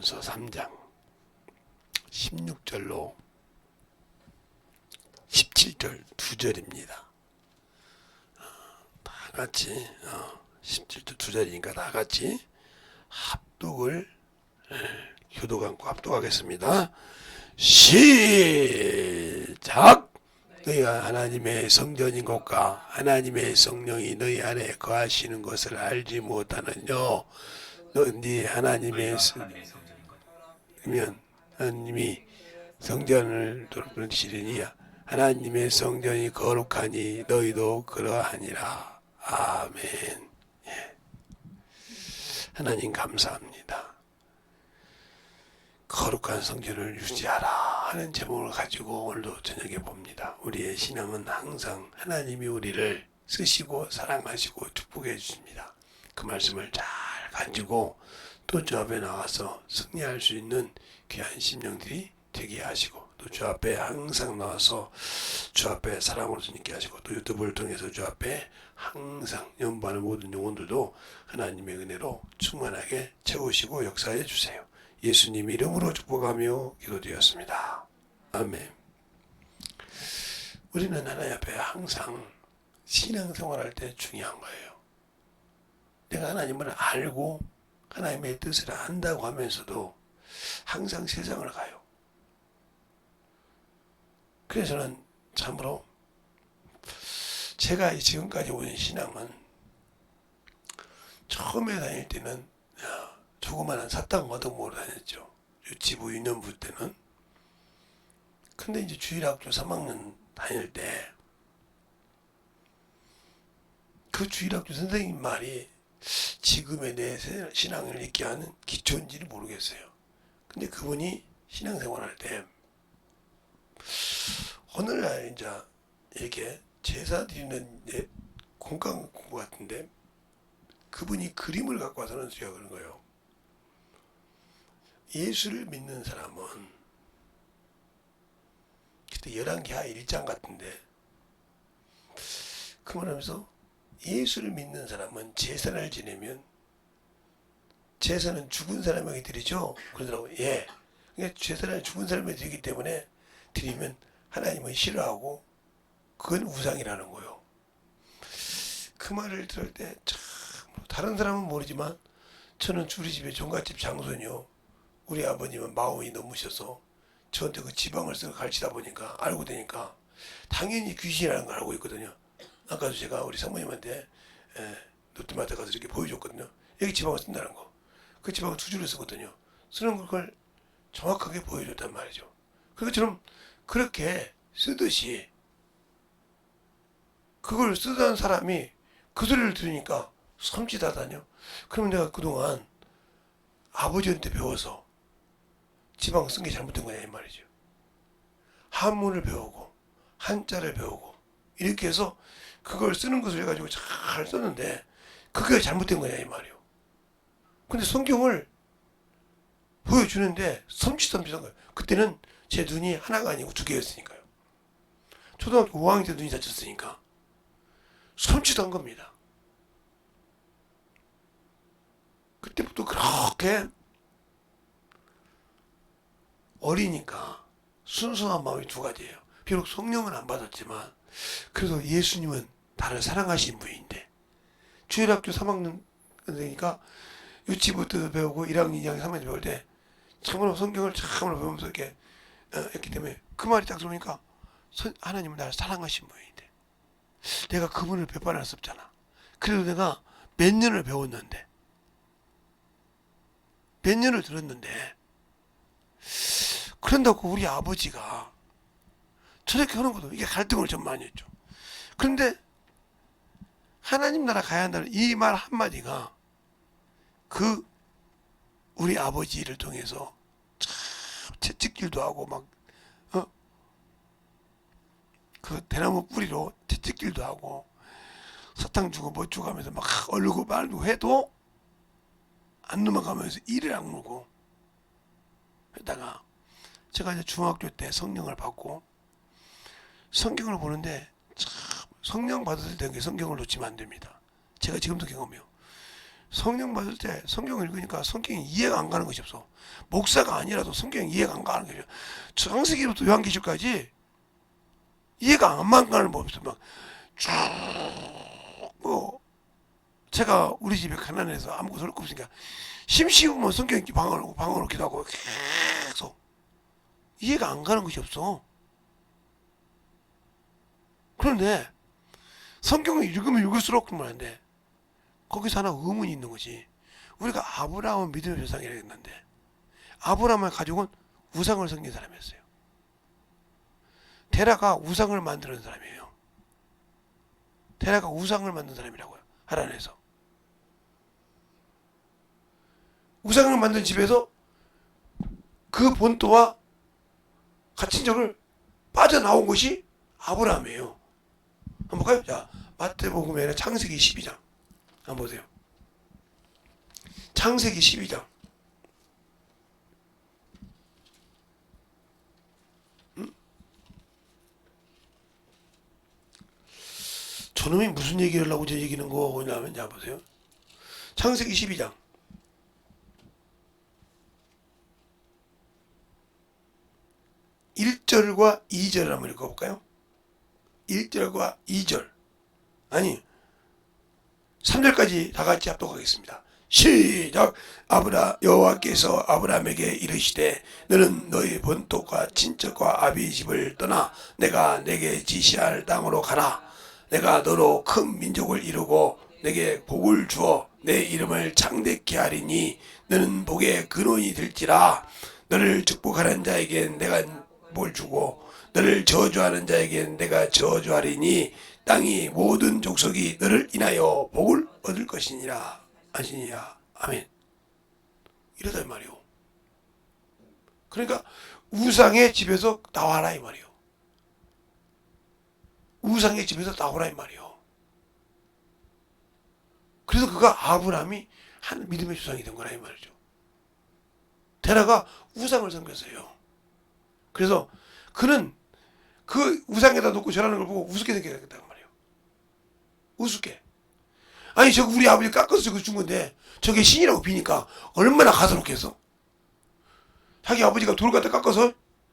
고린도전서 3장 16절로 17절 2절입니다. 다 같이 17절 2절이니까 다 같이 합독을 교독 않고 합독하겠습니다. 시작! 너희가 하나님의 성전인 것과 하나님의 성령이 너희 안에 거하시는 것을 알지 못하느뇨. 네 하나님의 성전이면 하나님이 성전을 돌보시리니 하나님의 성전이 거룩하니 너희도 그러하니라. 아멘. 하나님 감사합니다. 거룩한 성전을 유지하라 하는 제목을 가지고 오늘도 저녁에 봅니다. 우리의 신앙은 항상 하나님이 우리를 쓰시고 사랑하시고 축복해 주십니다. 그 말씀을 잘 가지고 또 주 앞에 나와서 승리할 수 있는 귀한 심령들이 되게 하시고, 또 주 앞에 항상 나와서 주 앞에 사랑으로 주님께 하시고, 또 유튜브를 통해서 주 앞에 항상 연구하는 모든 영혼들도 하나님의 은혜로 충만하게 채우시고 역사해 주세요. 예수님 이름으로 축복하며 기도드렸습니다. 아멘. 우리는 하나님 앞에 항상 신앙생활할 때 중요한 거예요. 내가 하나님을 알고 하나님의 뜻을 안다고 하면서도 항상 세상을 가요. 그래서 저는 참으로 제가 지금까지 온 신앙은 처음에 다닐 때는 조그마한 사탕 얻어먹으러 다녔죠. 유치부, 유년부 때는. 근데 이제 주일학교 3학년 다닐 때 그 주일학교 선생님 말이 지금의 내 신앙을 있게 하는 기초인지는 모르겠어요. 근데 그분이 신앙생활할 때 어느 날 이제 이렇게 제사 드리는 공강 공부 같은데 그분이 그림을 갖고 와서는 소리가 그런 거예요. 예수를 믿는 사람은 그때 열왕기하 1장 같은데 그 말하면서 예수를 믿는 사람은 제사를 지내면 제사는 죽은 사람에게 드리죠. 그러더라고요. 예. 그러니까 제사를 죽은 사람에게 드리기 때문에 드리면 하나님은 싫어하고 그건 우상이라는 거예요. 그 말을 들을 때 참 다른 사람은 모르지만 저는 우리 집에 종갓집 장손이요. 우리 아버님은 마흔이 넘으셔서 저한테 그 지방을 쓰고 가르치다 보니까 알고 되니까 당연히 귀신이라는 걸 알고 있거든요. 아까도 제가 우리 사모님한테 롯데마트 가서 이렇게 보여줬거든요. 여기 지방을 쓴다는 거. 그 지방을 두 줄을 쓰거든요. 쓰는 걸 정확하게 보여줬단 말이죠. 그것처럼 그렇게 쓰듯이 그걸 쓰던 사람이 그 소리를 들으니까 섬찟하다뇨. 그러면 내가 그동안 아버지한테 배워서 지방 쓴 게 잘못된 거냐 이 말이죠. 한문을 배우고 한자를 배우고 이렇게 해서 그걸 쓰는 것을 해가지고 잘 썼는데 그게 잘못된 거냐 이 말이에요. 근데 성경을 보여주는데 섬찟한 거예요. 그때는 제 눈이 하나가 아니고 두 개였으니까요. 초등학교 5학년 때 눈이 다쳤으니까 섬찟한 겁니다. 그때부터 그렇게 어리니까 순수한 마음이 두 가지예요. 비록 성령은 안 받았지만 그래도 예수님은 나를 사랑하신 분인데 주일학교 3학년 되니까 유치부터 배우고 1학년, 2학년, 3학년 배울 때 참으로 성경을 참으로 배우면서 이렇게 했기 때문에 그 말이 딱 들어오니까 하나님은 나를 사랑하신 분인데 내가 그분을 배반할 수 없잖아. 그래도 내가 몇 년을 배웠는데 몇 년을 들었는데 그런다고 우리 아버지가 저렇게 하는 것도 이게 갈등을 좀 많이 했죠. 그런데 하나님 나라 가야 한다는 이 말 한마디가 그 우리 아버지를 통해서 참 채찍질도 하고 막 그 대나무 뿌리로 채찍질도 하고 사탕 주고 뭐 주고 하면서 막 얼고 말고 해도 안 넘어가면서 이를 악물고 했다가 제가 이제 중학교 때 성령을 받고 성경을 보는데 참 성령 받았을 때 성경을 놓치면 안 됩니다. 제가 지금도 경험해요. 성령 받을 때 성경을 읽으니까 성경이 이해가 안 가는 것이 없어. 목사가 아니라도 성경이 이해가 안 가는 거죠. 창세기부터 요한계시록까지 이해가 안 가는 법이 있어. 막쭉뭐 제가 우리 집에 가난해서 아무것도 할 거 없으니까 심심하면 성경 방언으로 기도하고 계속 이해가 안 가는 것이 없어. 그런데 성경을 읽으면 읽을수록 그러면 안 돼. 거기서 하나 의문이 있는 거지. 우리가 아브라함은 믿음의 조상이라 했는데 아브라함을 가지고는 우상을 섬긴 사람이었어요. 테라가 우상을 만드는 사람이에요. 테라가 우상을 만든 사람이라고요. 하란에서. 우상을 만든 집에서 그 본토와 갇힌 적을 빠져나온 것이 아브라함이에요. 한번 볼까요? 자, 마태복음에 창세기 12장 한번 보세요. 창세기 12장. 저놈이 무슨 얘기를 하고 저 얘기는 거냐면, 자 보세요. 창세기 12장 1절과 2절을 한번 읽어볼까요? 1절과 2절 아니 3절까지 다 같이 합독하겠습니다. 시작. 여호와께서 아브라함에게 이르시되 너는 너희 본토과 친척과 아비 집을 떠나 내가 내게 지시할 땅으로 가라. 내가 너로 큰 민족을 이루고 내게 복을 주어 내 이름을 창대케 하리니 너는 복의 근원이 될지라. 너를 축복하는 자에겐 내가 뭘 주고 너를 저주하는 자에겐 내가 저주하리니 땅이 모든 족속이 너를 인하여 복을 얻을 것이니라. 아시니라. 아멘. 이러다 이 말이요. 그러니까 우상의 집에서 나와라 이 말이요. 우상의 집에서 나오라 이 말이요. 그래서 그가 아브라함이 한 믿음의 조상이 된 거라 이 말이죠. 테라가 우상을 섬겼어요. 그래서 그는 그 우상에다 놓고 절하는 걸 보고 우습게 생각했단 말이에요. 우습게. 아니 저거 우리 아버지 깎아서 저거 준 건데 저게 신이라고 비니까 얼마나 가소롭겠어. 자기 아버지가 돌 갖다 깎아서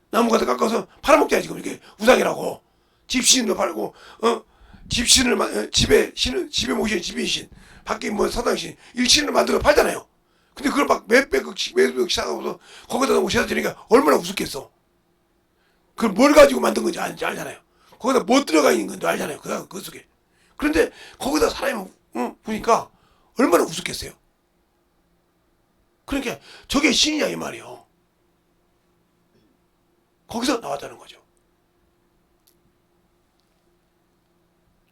나무 갖다 깎아서 팔아먹잖아 지금 이렇게 우상이라고. 집신도 팔고 집신을 집에 모시는 집인신 밖에 뭐 사당신 일신을 만들어 팔잖아요. 근데 그걸 막 몇백씩 사가고서 거기다 모셔다 드리니까 얼마나 우습겠어. 그걸 뭘 가지고 만든 건지 알잖아요. 거기다 뭐 들어가 있는 건지 알잖아요. 그 속에. 그런데 거기다 사람이 보니까 얼마나 우습겠어요. 그러니까 저게 신이냐 이 말이에요. 거기서 나왔다는 거죠.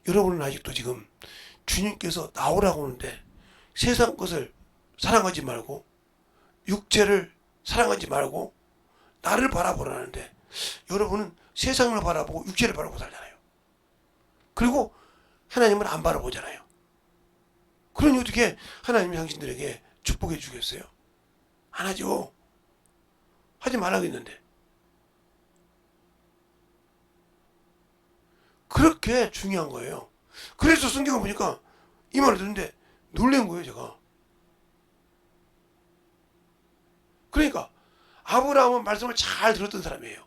여러분은 아직도 지금 주님께서 나오라고 하는데 세상 것을 사랑하지 말고 육체를 사랑하지 말고 나를 바라보라는데 여러분은 세상을 바라보고 육체를 바라보고 살잖아요. 그리고 하나님을 안 바라보잖아요. 그러니 어떻게 하나님이 당신들에게 축복해 주겠어요? 안 하죠. 하지 말라고 했는데. 그렇게 중요한 거예요. 그래서 성경을 보니까 이 말을 듣는데 놀란 거예요 제가. 그러니까 아브라함은 말씀을 잘 들었던 사람이에요.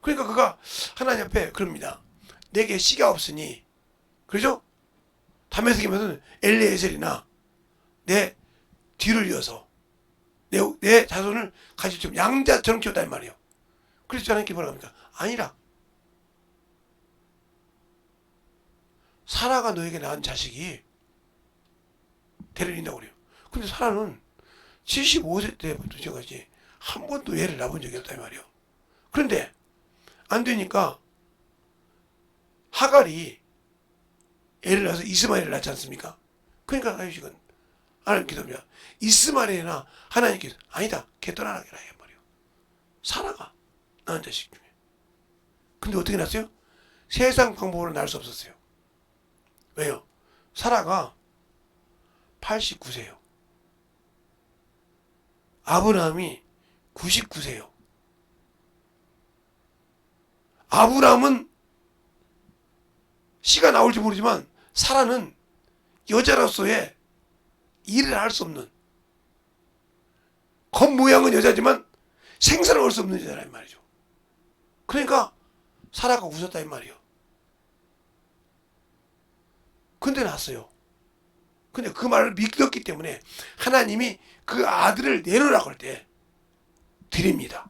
그러니까 그가 하나님 앞에 그럽니다. 내게 씨가 없으니 그러죠? 다메섹이면은 엘리에셀이나 내 뒤를 이어서 내 자손을 가지고 양자처럼 키웠단 말이에요. 그래서 하나님께 뭐라 합니까? 아니라 사라가 너에게 낳은 자식이 데려린다고 그래요. 근데 사라는 75세 때부터 지금까지 한 번도 애를 낳은 적이 없단 말이에요. 그런데 안 되니까 하갈이 애를 낳아서 이스마엘을 낳지 않습니까? 그러니까 하나님은 하나님 기도합니다. 이스마엘이나 하나님께서 아니다 걔 떠나라게라 해 말이에요. 사라가 낳은 자식 중에. 근데 어떻게 낳았어요? 세상 방법으로 낳을 수 없었어요. 왜요? 사라가 89세예요. 아브라함이 99세예요. 아브라함은 씨가 나올지 모르지만 사라는 여자로서의 일을 할 수 없는, 겉모양은 여자지만 생사를 걸 수 없는 여자란 말이죠. 그러니까 사라가 웃었다 이 말이에요. 근데 났어요. 근데 그 말을 믿었기 때문에 하나님이 그 아들을 내놓으라고 할 때 드립니다.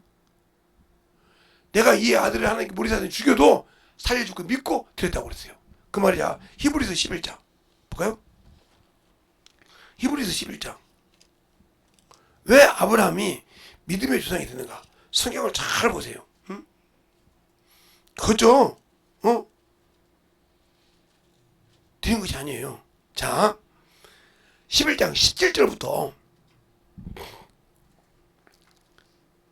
내가 이 아들을 하나님께 모리사한테 죽여도 살려줄 거 믿고 드렸다고 그랬어요. 그 말이야. 히브리서 11장 볼까요? 히브리서 11장. 왜 아브라함이 믿음의 조상이 되는가? 성경을 잘 보세요. 응? 그죠? 드린 것이 아니에요. 자, 11장 17절부터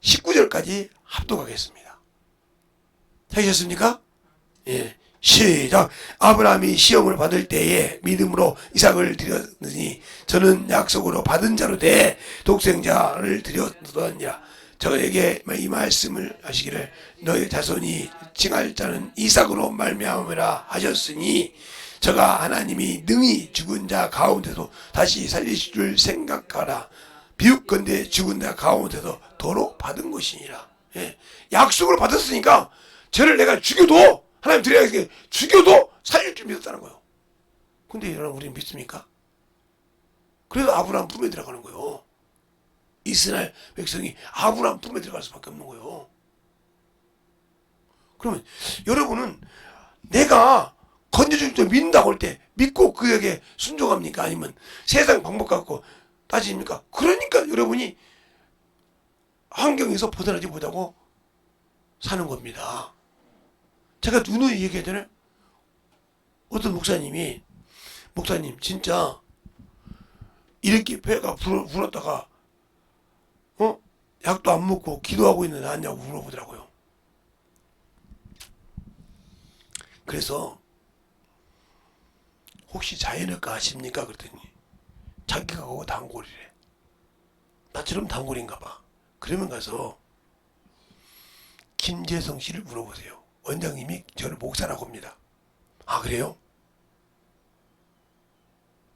19절까지 합독하겠습니다. 되셨습니까? 예. 시작. 아브라함이 시험을 받을 때에 믿음으로 이삭을 드렸으니 저는 약속으로 받은 자로 돼 독생자를 드렸더니라. 저에게 이 말씀을 하시기를 너의 자손이 칭할 자는 이삭으로 말미암으라 하셨으니 저가 하나님이 능히 죽은 자 가운데서 다시 살리실 줄 생각하라. 비웃건대 죽은 자 가운데서 도로 받은 것이니라. 예. 약속을 받았으니까 저를 내가 죽여도 하나님 드려야겠게 죽여도 살릴 줄 믿었다는 거예요. 근데 여러분 우리는 믿습니까? 그래도 아브라함 품에 들어가는 거예요. 이스라엘 백성이 아브라함 품에 들어갈 수밖에 없는 거예요. 그러면 여러분은 내가 건져줄 때 믿는다고 할 때 믿고 그에게 순종합니까? 아니면 세상 방법 갖고 따집니까? 그러니까 여러분이 환경에서 벗어나지 못하고 사는 겁니다. 제가 누누이 얘기하잖아요. 어떤 목사님 진짜 이렇게 배가 불었다가 약도 안 먹고 기도하고 있는 낫냐고 물어보더라고요. 그래서 혹시 자연의과 하십니까? 그랬더니 자기가 그거 단골이래. 나처럼 단골인가 봐. 그러면 가서 김재성 씨를 물어보세요. 원장님이 저를 목사라고 합니다. 아 그래요?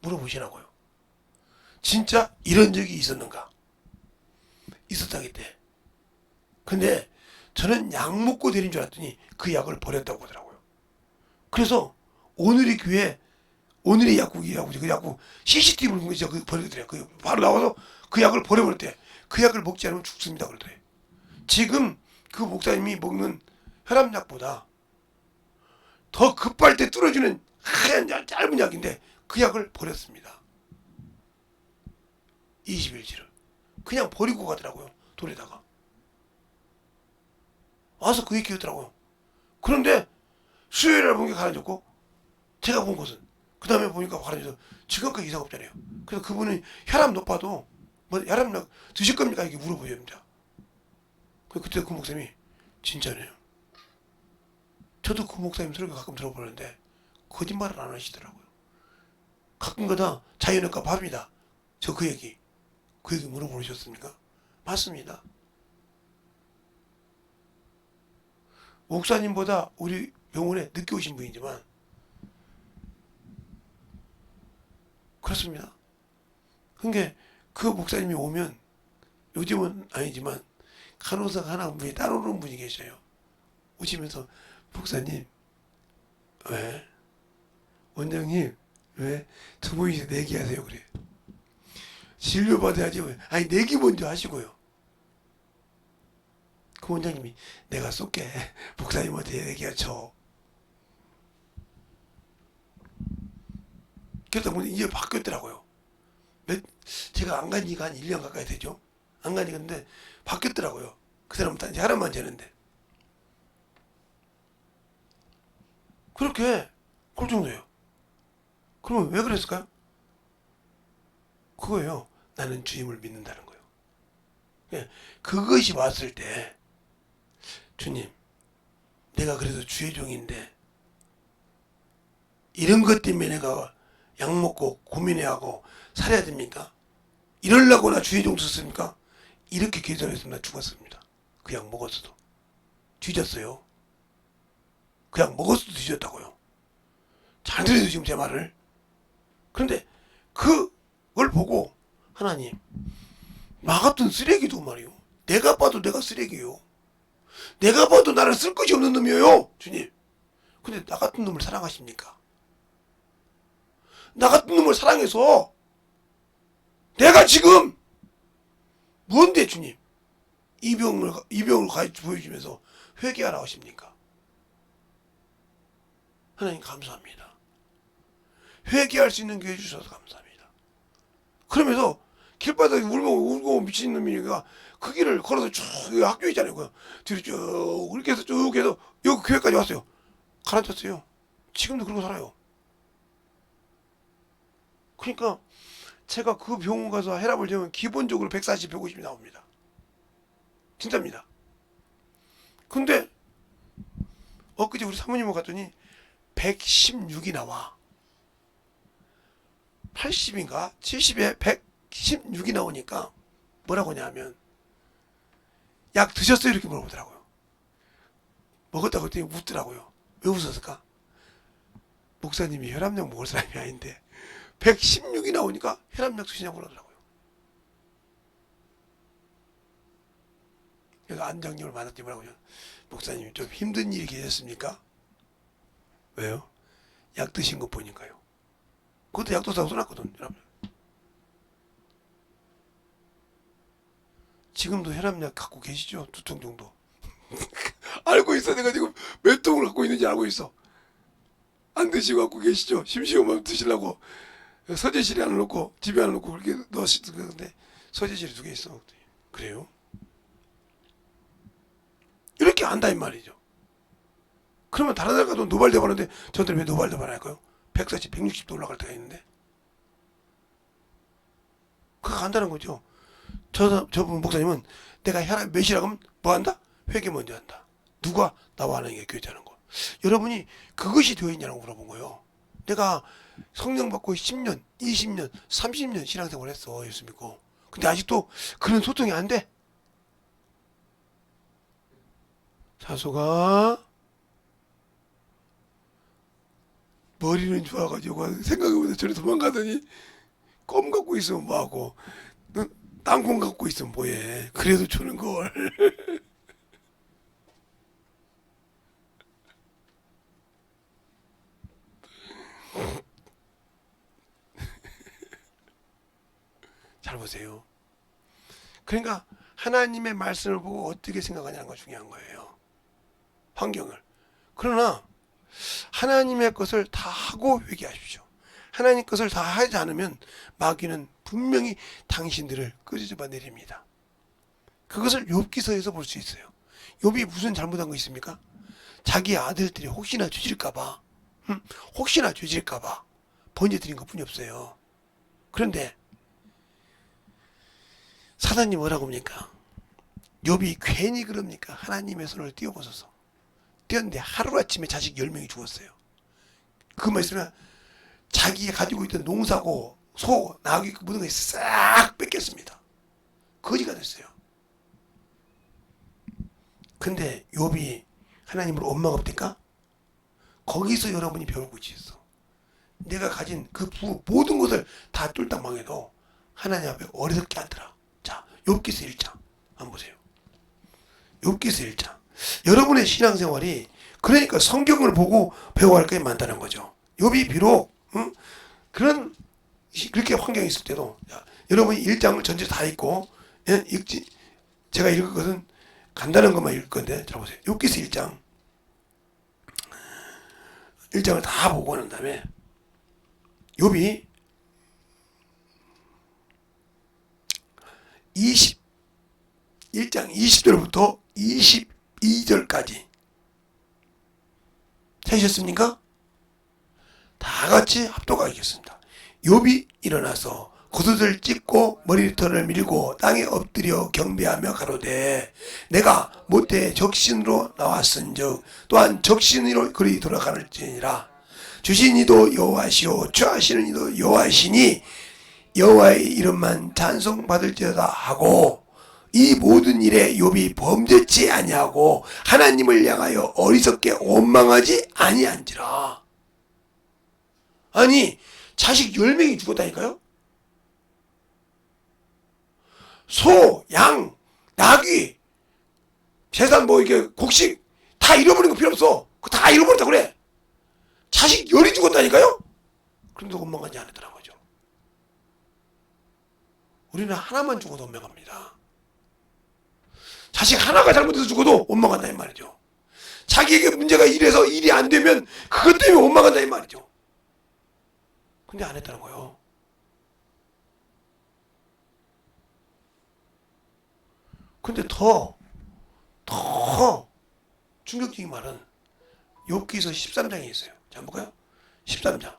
물어보시라고요. 진짜 이런 적이 있었는가? 있었다겠대. 근데 저는 약 먹고 드린 줄 알았더니 그 약을 버렸다고 하더라고요. 그래서 오늘의 교회 오늘의 약국이라고 그 약국 CCTV를 보면 진짜 그 버리더래요. 그 바로 나와서 그 약을 버려버렸대. 그 약을 먹지 않으면 죽습니다 그러더래. 지금 그 목사님이 먹는 혈압약보다 더 급할 때 뚫어주는 하얀 짧은 약인데 그 약을 버렸습니다. 20일치를 그냥 버리고 가더라고요. 돌에다가 와서 그 얘기 하더라고요. 그런데 수요일에 본 게 가라앉았고 제가 본 것은 그 다음에 보니까 가라앉아서 지금까지 이상 없잖아요. 그래서 그분이 혈압 높아도 뭐 혈압약 드실 겁니까? 이렇게 물어보십니다. 그때 그 목사님이 진짜네요. 저도 그 목사님 설교 가끔 들어보는데 거짓말을 안 하시더라고요. 가끔가다 자연의과 밥이다. 저 그 얘기 물어보셨습니까? 맞습니다. 목사님보다 우리 병원에 늦게 오신 분이지만 그렇습니다. 그러니까 그 목사님이 오면 요즘은 아니지만 간호사 하나 분이 따라오는 분이 계셔요. 오시면서 목사님 왜? 원장님 왜 두 분이서 내기하세요? 그래. 진료받아야지. 아니 내기 먼저 하시고요. 그 원장님이 내가 쏠게. 목사님한테 내기하죠. 그러다 보니 이제 바뀌었더라고요. 제가 안 간 지가 한 1년 가까이 되죠. 안 간 지가 근데 바뀌었더라고요. 그 사람은 이제 하나만 재는데. 그렇게 꼴 정도예요. 그러면 왜 그랬을까요? 그거예요. 나는 주님을 믿는다는 거예요. 그것이 왔을 때 주님 내가 그래도 주의 종인데 이런 것 때문에 내가 약 먹고 고민해하고 살아야 됩니까? 이러려고 나 주의 종 썼습니까? 이렇게 기도했으면 나 죽었습니다. 그 약 먹었어도 뒤졌어요. 그 약 먹었어도 뒤졌다고요. 잘 들어요 지금 제 말을. 그런데 그 그걸 보고 하나님, 나 같은 쓰레기도 말이요. 내가 봐도 내가 쓰레기요. 내가 봐도 나를 쓸 것이 없는 놈이에요, 주님. 근데 나 같은 놈을 사랑하십니까? 나 같은 놈을 사랑해서 내가 지금 뭔데 주님 이병을 보여주면서 회개하라고 하십니까? 하나님 감사합니다. 회개할 수 있는 기회 주셔서 감사합니다. 그러면서 길바닥에 울고 미친 놈이니까 그 길을 걸어서 쭉 학교 있잖아요. 뒤로 쭉 이렇게 해서 쭉 해서 여기 교회까지 왔어요. 가라앉았어요. 지금도 그러고 살아요. 그러니까 제가 그 병원 가서 혈압을 재면 기본적으로 140, 150이 나옵니다. 진짜입니다. 근데 엊그제 우리 사모님을 갔더니 116이 나와. 80인가 70에 116이 나오니까 뭐라고 하냐면 약 드셨어요? 이렇게 물어보더라고요. 먹었다고 했더니 웃더라고요. 왜 웃었을까? 목사님이 혈압약 먹을 사람이 아닌데 116이 나오니까 혈압약 드시냐고 그러더라고요. 그래서 안장님을 만났더니 뭐라고 하냐, 목사님 좀 힘든 일이 계셨습니까? 왜요? 약 드신 거 보니까요. 그것도 약도 사고 써놨거든. 여러분. 지금도 혈압약 갖고 계시죠? 2통 정도. 알고 있어. 내가 지금 몇 통을 갖고 있는지 알고 있어. 안 드시고 갖고 계시죠? 심심하면 드시려고 서재실에 하나 놓고 집에 하나 놓고 그렇게 넣으시던 건데 서재실에 2개 있어. 그래요? 이렇게 안다 이 말이죠. 그러면 다른 데 가도 노발대발 하는데 저한테는 왜 노발대발 할까요? 140, 160도 올라갈 때가 있는데 그거 안다는 거죠. 저분 목사님은 내가 혈압 몇이라고 하면 뭐 한다? 회개 먼저 한다. 누가? 나와 하는 게 교제하는 거. 여러분이 그것이 되어 있냐고 물어본 거예요. 내가 성령 받고 10년, 20년, 30년 신앙생활 했어. 예수 믿고. 근데 아직도 그런 소통이 안 돼. 사소가 머리는 좋아가지고 생각해보다 저리 도망가더니 껌 갖고 있으면 뭐하고 땅콩 갖고 있으면 뭐해. 그래도 주는 걸. 잘 보세요. 그러니까 하나님의 말씀을 보고 어떻게 생각하냐는 거 중요한 거예요. 환경을. 그러나 하나님의 것을 다 하고 회개하십시오. 하나님 것을 다 하지 않으면 마귀는 분명히 당신들을 끄집어 내립니다. 그것을 욥기서에서 볼 수 있어요. 욥이 무슨 잘못한 거 있습니까? 자기 아들들이 혹시나 죄질까봐, 혹시나 죄질까봐 번제드린 것뿐이 없어요. 그런데 사단이 뭐라고 합니까? 욥이 괜히 그럽니까? 하나님의 손을 띄워보소서. 띄었는데 하루아침에 자식 10명이 죽었어요. 그 말씀은 자기가 가지고 있던 농사고 소, 나귀 모든 걸 싹 뺏겼습니다. 거지가 됐어요. 근데 욥이 하나님으로 원망 없니까? 거기서 여러분이 배울 것이 있어. 내가 가진 그 모든 것을 다 뚫딱 망해도 하나님 앞에 어리석게 하더라. 자, 욥기서 1장 한번 보세요. 욥기서 1장. 여러분의 신앙생활이 그러니까 성경을 보고 배워야 할 게 많다는 거죠. 욥이 비록 그런 그렇게 환경이 있을 때도 여러분이 1장을 전체 다 읽고 제가 읽을 것은 간단한 것만 읽을 건데 잘 보세요. 욥기서 1장을 다 보고 난 다음에 욥이 1장 20절부터 22절까지 찾으셨습니까? 다 같이 합독하겠습니다. 욥이 일어나서 겉옷을 찢고 머리털을 밀고 땅에 엎드려 경배하며 가로되 내가 모태 적신으로 나왔은즉 또한 적신으로 그리 돌아가는지니라. 주신 이도 여호와시오 취하시는 이도 여호와시니 여호와의 이름만 찬송받을지어다 하고 이 모든 일에 욥이 범죄치 아니하고 하나님을 향하여 어리석게 원망하지 아니한지라. 아니 자식 10명이 죽었다니까요. 소, 양, 나귀, 재산 뭐 이게 곡식 다 잃어버리는 거 필요 없어. 그거 다 잃어버렸다 그래. 자식 열이 죽었다니까요. 그런데 원망하지 않았더란 거죠. 우리는 하나만 죽어도 원망합니다. 자식 하나가 잘못해서 죽어도 원망한다 이 말이죠. 자기에게 문제가 이래서 일이 안 되면 그것 때문에 원망한다 이 말이죠. 근데 안 했다는 거예요. 근데 더 충격적인 말은 욥기서 13장에 있어요. 자, 한번 볼까요? 13장.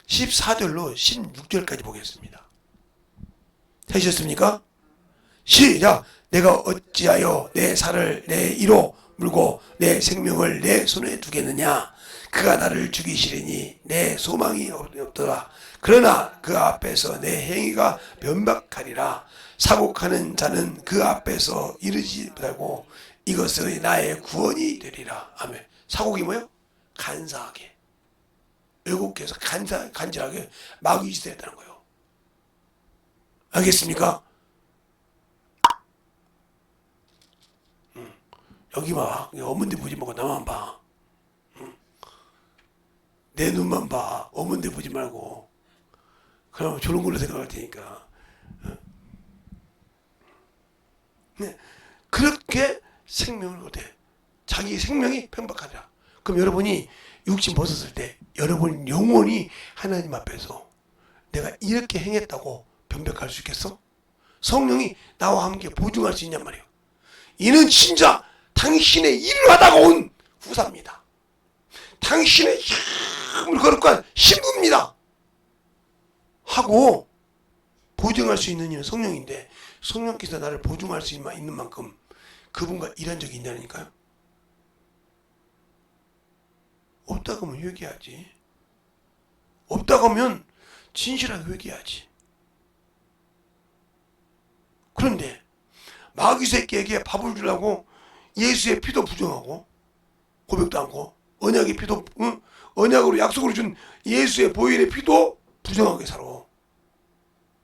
14절로 16절까지 보겠습니다. 되셨습니까? 시작! 내가 어찌하여 내 살을 내 이로 물고 내 생명을 내 손에 두겠느냐? 그가 나를 죽이시리니 내 소망이 없더라. 그러나 그 앞에서 내 행위가 변박하리라. 사곡하는 자는 그 앞에서 이르지 못하고 이것은 나의 구원이 되리라. 아멘. 사곡이 뭐예요? 간사하게, 왜곡해서 간절하게 마귀 짓을 했다는 거예요. 알겠습니까? 여기 봐. 어문대 보지 말고 나만 봐. 내 눈만 봐. 어문대 보지 말고. 그럼 저런 걸로 생각할 테니까. 그렇게 생명을 얻대. 자기 생명이 편박하다. 그럼 여러분이 육신 벗었을 때 여러분 영혼이 하나님 앞에서 내가 이렇게 행했다고 변백할 수 있겠어? 성령이 나와 함께 보증할 수 있냔 말이에요. 이는 진짜 당신의 일을 하다가 온 후사입니다. 당신의 힘을 거룩한 신부입니다. 하고 보증할 수 있는 이는 성령인데 성령께서 나를 보증할 수 있는 만큼 그분과 일한 적이 있냐니까요. 없다고 하면 회개하지. 없다고 하면 진실하게 회개하지. 그런데 마귀 새끼에게 밥을 주려고 예수의 피도 부정하고 고백도 않고 언약의 피도 언약으로 약속으로 준 예수의 보혈의 피도 부정하게 살아.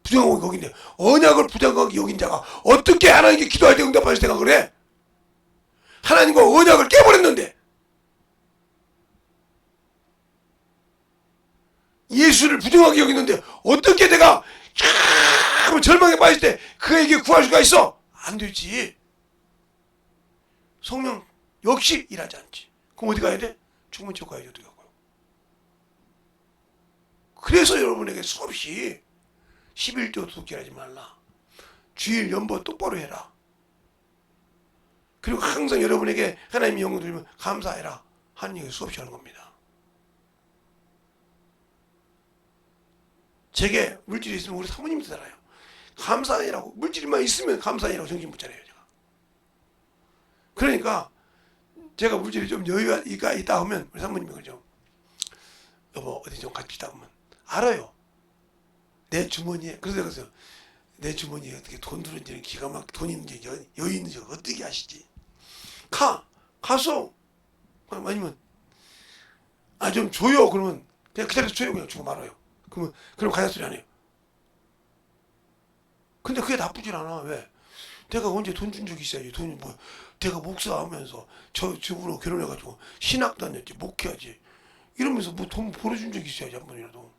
부정하고 거긴데 언약을 부정하게 여긴 자가 어떻게 하나님께 기도할 때 응답할 생각을 해? 하나님과 언약을 깨버렸는데 예수를 부정하게 여기는데 어떻게 내가 절망에 빠질 때 그에게 구할 수가 있어? 안 되지. 성령 역시 일하지 않지. 그럼 어디 가야 돼? 죽은 척 가야지. 어디 가고요. 그래서 여러분에게 수없이 11조 도둑질하지 말라. 주일 연보 똑바로 해라. 그리고 항상 여러분에게 하나님이 영광 드리면 감사해라. 하는 얘기 수없이 하는 겁니다. 제게 물질이 있으면 우리 사모님도 알아요. 감사해라고. 물질만 있으면 감사해라고 정신 못 차려요. 제가. 그러니까 제가 물질이 좀 여유가 있다 하면 우리 사모님이 그러죠. 여보 어디 좀 같이 있다 하면 알아요. 내 주머니에 그래서 내 주머니에 어떻게 돈 들었는지 기가 막 돈 있는지 여유 있는지 어떻게 아시지? 가서 아니면 좀 줘요. 그러면 그냥 기다려서 줘요. 그냥 주고 말아요. 그럼 가자 소리 안 해요. 근데 그게 나쁘질 않아. 왜? 내가 언제 돈 준 적이 있어야지. 돈이 뭐 내가 목사하면서 저 집으로 결혼해가지고 신학도 안 했지 목회하지 이러면서 뭐 돈 벌어준 적이 있어야지 한 번이라도.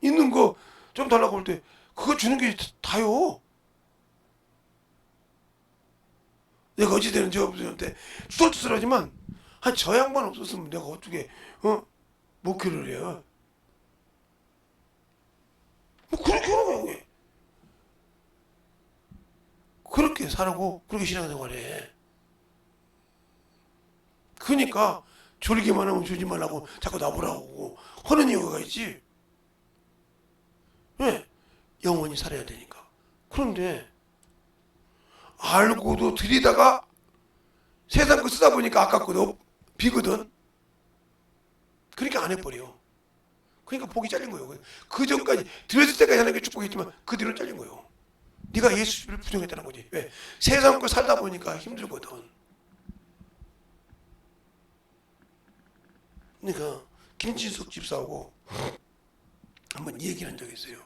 있는 거 좀 달라고 할 때 그거 주는 게 다요. 내가 어찌되는 저 아버지한테 투덜투덜하지만 저 양반 없었으면 내가 어떻게 목회를 해요. 뭐 그렇게 하는 거야. 그렇게 살고 그렇게 신앙생활해. 그러니까 졸기만 하면 주지 말라고 자꾸 나보라고 하는 이유가 있지. 왜? 영원히 살아야 되니까. 그런데 알고도 들이다가 세상 거 쓰다 보니까 아깝거든. 비거든. 그러니까 안 해버려. 그러니까 복이 잘린 거예요. 그 전까지 들었을 때까지 하나님께 축복했지만 그 뒤로 잘린 거예요. 네가 예수를 부정했다는 거지. 왜? 세상 거 살다 보니까 힘들거든. 그러니까 김진숙 집사하고 한번 이 얘기를 한 적이 있어요.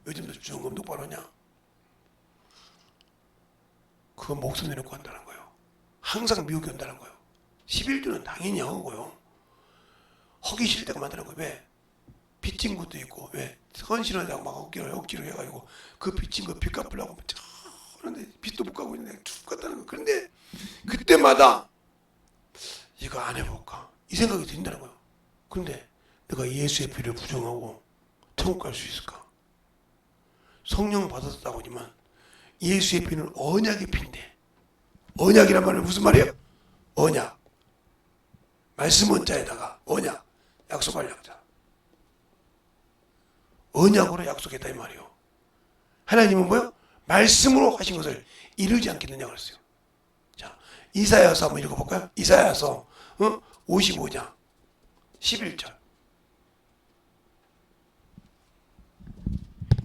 요즘도 주정금 똑바로 하냐? 그거 목숨 내놓고 한다는 거예요. 항상 미혹이 온다는 거예요. 11조는 당연히 한 거예요. 허기 싫을 때가 많다는 거예요. 왜? 빚진 것도 있고, 왜? 헌신하자고 막 억지로 해가지고 그 빚진 거 빚 갚으려고 하는데 빚도 못 갚고 있는데 죽겠다는 거예요. 그런데 그때마다 이거 안 해볼까? 이 생각이 든다는 거예요. 그런데 내가 예수의 피를 부정하고 천국 갈 수 있을까? 성령 받았다고 하지만 예수의 피는 언약의 피인데, 언약이란 말은 무슨 말이에요? 언약. 말씀 원자에다가 언약. 약속할 약자. 언약으로 약속했다 이 말이에요. 하나님은 뭐요? 말씀으로 하신 것을 이루지 않겠느냐 그랬어요. 자, 이사야서 한번 읽어볼까요? 이사야서 55장 11절.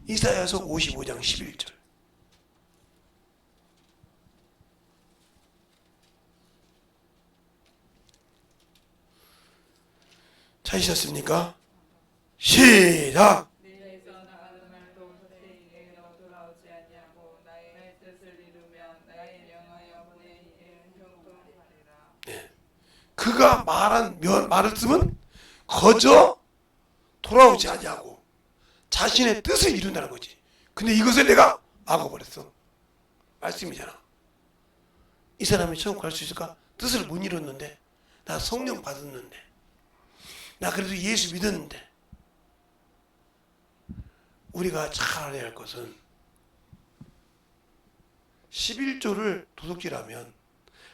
이사야서 55장 11절. 찾으셨습니까? 시작! 내게서 나가는 말도 내게로 돌아오지 아니하고 나의 뜻을 이루면 나의 명하여 보내기를 형통하리라. 네. 그가 말한 말씀은 거저 돌아오지 아니하고 자신의 뜻을 이룬다는 거지. 근데 이것을 내가 막아버렸어. 말씀이잖아. 이 사람이 천국 갈 수 있을까? 뜻을 못 이뤘는데, 나 성령 받았는데, 나 그래도 예수 믿었는데. 우리가 잘 알아야 할 것은 11조를 도둑질하면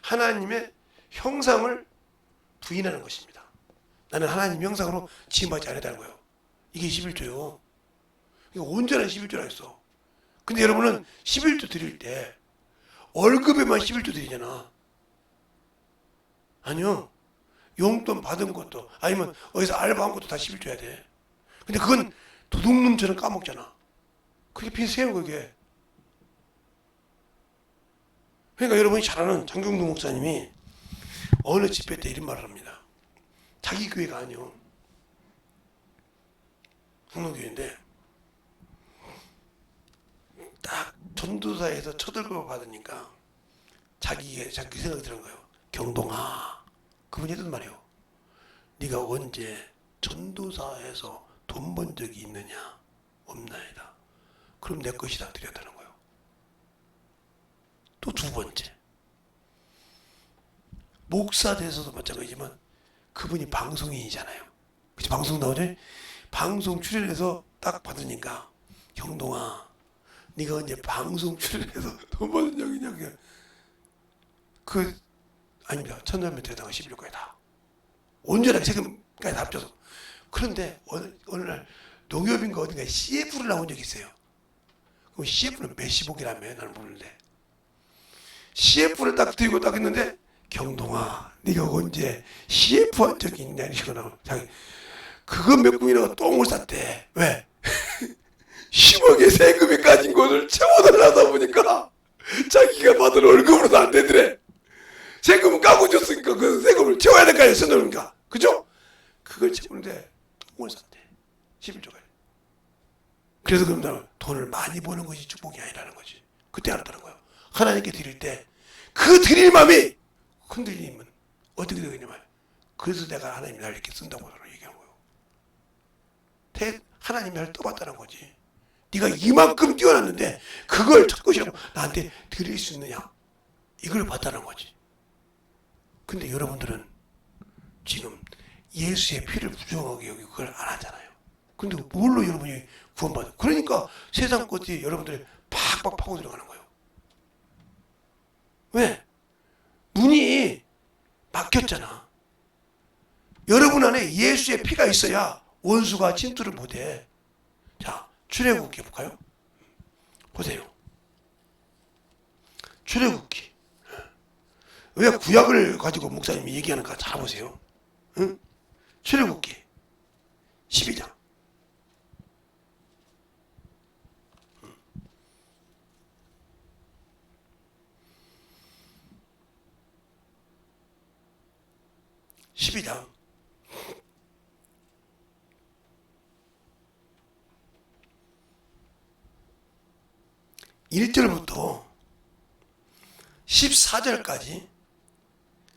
하나님의 형상을 부인하는 것입니다. 나는 하나님 형상으로 지음받지 않았다는 거예요. 이게 11조요. 이게 온전한 11조라 했어. 근데 여러분은 11조 드릴 때 월급에만 11조 드리잖아. 아니요. 용돈 받은 것도 아니면 어디서 알바한 것도 다 11조 해야 돼. 근데 그건 도둑놈처럼 까먹잖아. 그게 비슷해요 그게. 그러니까 여러분이 잘 아는 장경동 목사님이 어느 집회 때 이런 말을 합니다. 자기 교회가 아니요. 성노교회인데 딱 전도사에서 첫 월급을 받으니까 자기 생각이 드는 거예요. 경동아, 그분이 했던 말이에요. 네가 언제 전도사에서 돈 번 적이 있느냐? 없나이다. 그럼 내 것이다 드렸다는 거예요. 또 두 번째, 목사 돼서도 마찬가지지만 그분이 방송인이잖아요. 그치? 방송 나오죠? 방송 출연해서 딱 받으니까 경동아, 네가 언제 방송 출연해서 돈 받은 적이 있냐? 아닙니다. 천년부터 해당한 11조까지 다 온전하게 세금까지 다 합쳐서. 그런데 어느 날 농협인가 어딘가 CF를 나온 적이 있어요. 그럼 CF는 몇십억이라며 나는 모르는데 CF를 딱 들고 딱 했는데 경동아, 네가 언제 CF 한 적이 있냐 이러고 나오고 자기 그거 몇 군이라고 똥을 쌌대. 왜? 10억의 세금이 가진 것을 채워달라다 보니까 자기가 받은 월급으로도 안 되더래. 세금을 까고 줬으니까 그 세금을 채워야 될 거 아니야, 써놓으니까. 그죠? 그걸 채우는데 똥을 쌌대. 11조가. 그래서 그럼 돈을 많이 버는 것이 축복이 아니라는 거지. 그때 알았다는 거예요. 하나님께 드릴 때 그 드릴 마음이 흔들리면 어떻게 되겠냐면, 그래서 내가 하나님이 날 이렇게 쓴다고 얘기하는 거예요. 하나님이 날 떠봤다는 거지. 네가 이만큼 뛰어났는데 그걸 첫 것이라고 나한테 드릴 수 있느냐, 이걸 봤다는 거지. 근데 여러분들은 지금 예수의 피를 부정하게 여기고 그걸 안 하잖아요. 근데 뭘로 여러분이 구원받아요? 그러니까 세상 것들이 여러분들이 팍팍 파고 들어가는 거예요. 왜? 문이 막혔잖아. 여러분 안에 예수의 피가 있어야 원수가 침투를 못해. 자, 출애굽기 볼까요? 보세요. 출애굽기. 왜 구약을 가지고 목사님이 얘기하는가 잘 보세요. 응? 출애굽기 12장. 응. 12장 1절부터 14절까지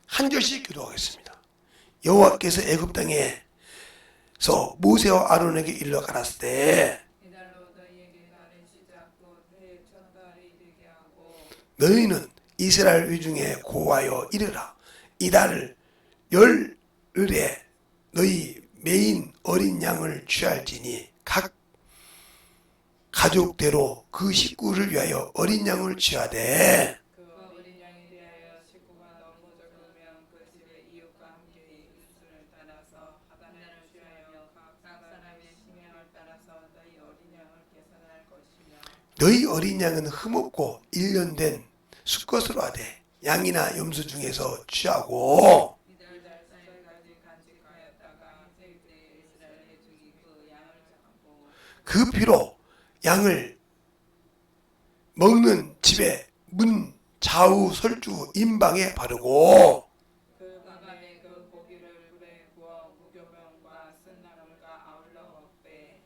한 절씩 기도하겠습니다. 여호와께서 애굽 땅에서 모세와 아론에게 일러 가라사대 이달로 너희에게 가는 시작 곧 해의 첫 달에 이르게 하고 너희는 이스라엘 위중에 고하여 이르라. 이달 열흘에 너희 매인 어린 양을 취할지니 각 가족대로 그 식구를 위하여 어린 양을 취하되 그 어린 양에 대하여 식구가 너무 적으면 그 집의 이웃과 함께 인수를 따라서 하단을 취하여 각 사람의 신명을 따라서 너희 어린 양을 계산할 것이며 너희 어린 양은 흠없고 1년 된 수컷으로 하되 양이나 염소 중에서 취하고 이달 달사이까지 간직하였다가 세때 이스라엘의 중이 그 양을 잡고 그 피로 양을 먹는 집의 문 좌우 설주 임방에 바르고 그 가간에 그 고기를 불에 구워 무교병과 쓴나물과 아울러 먹되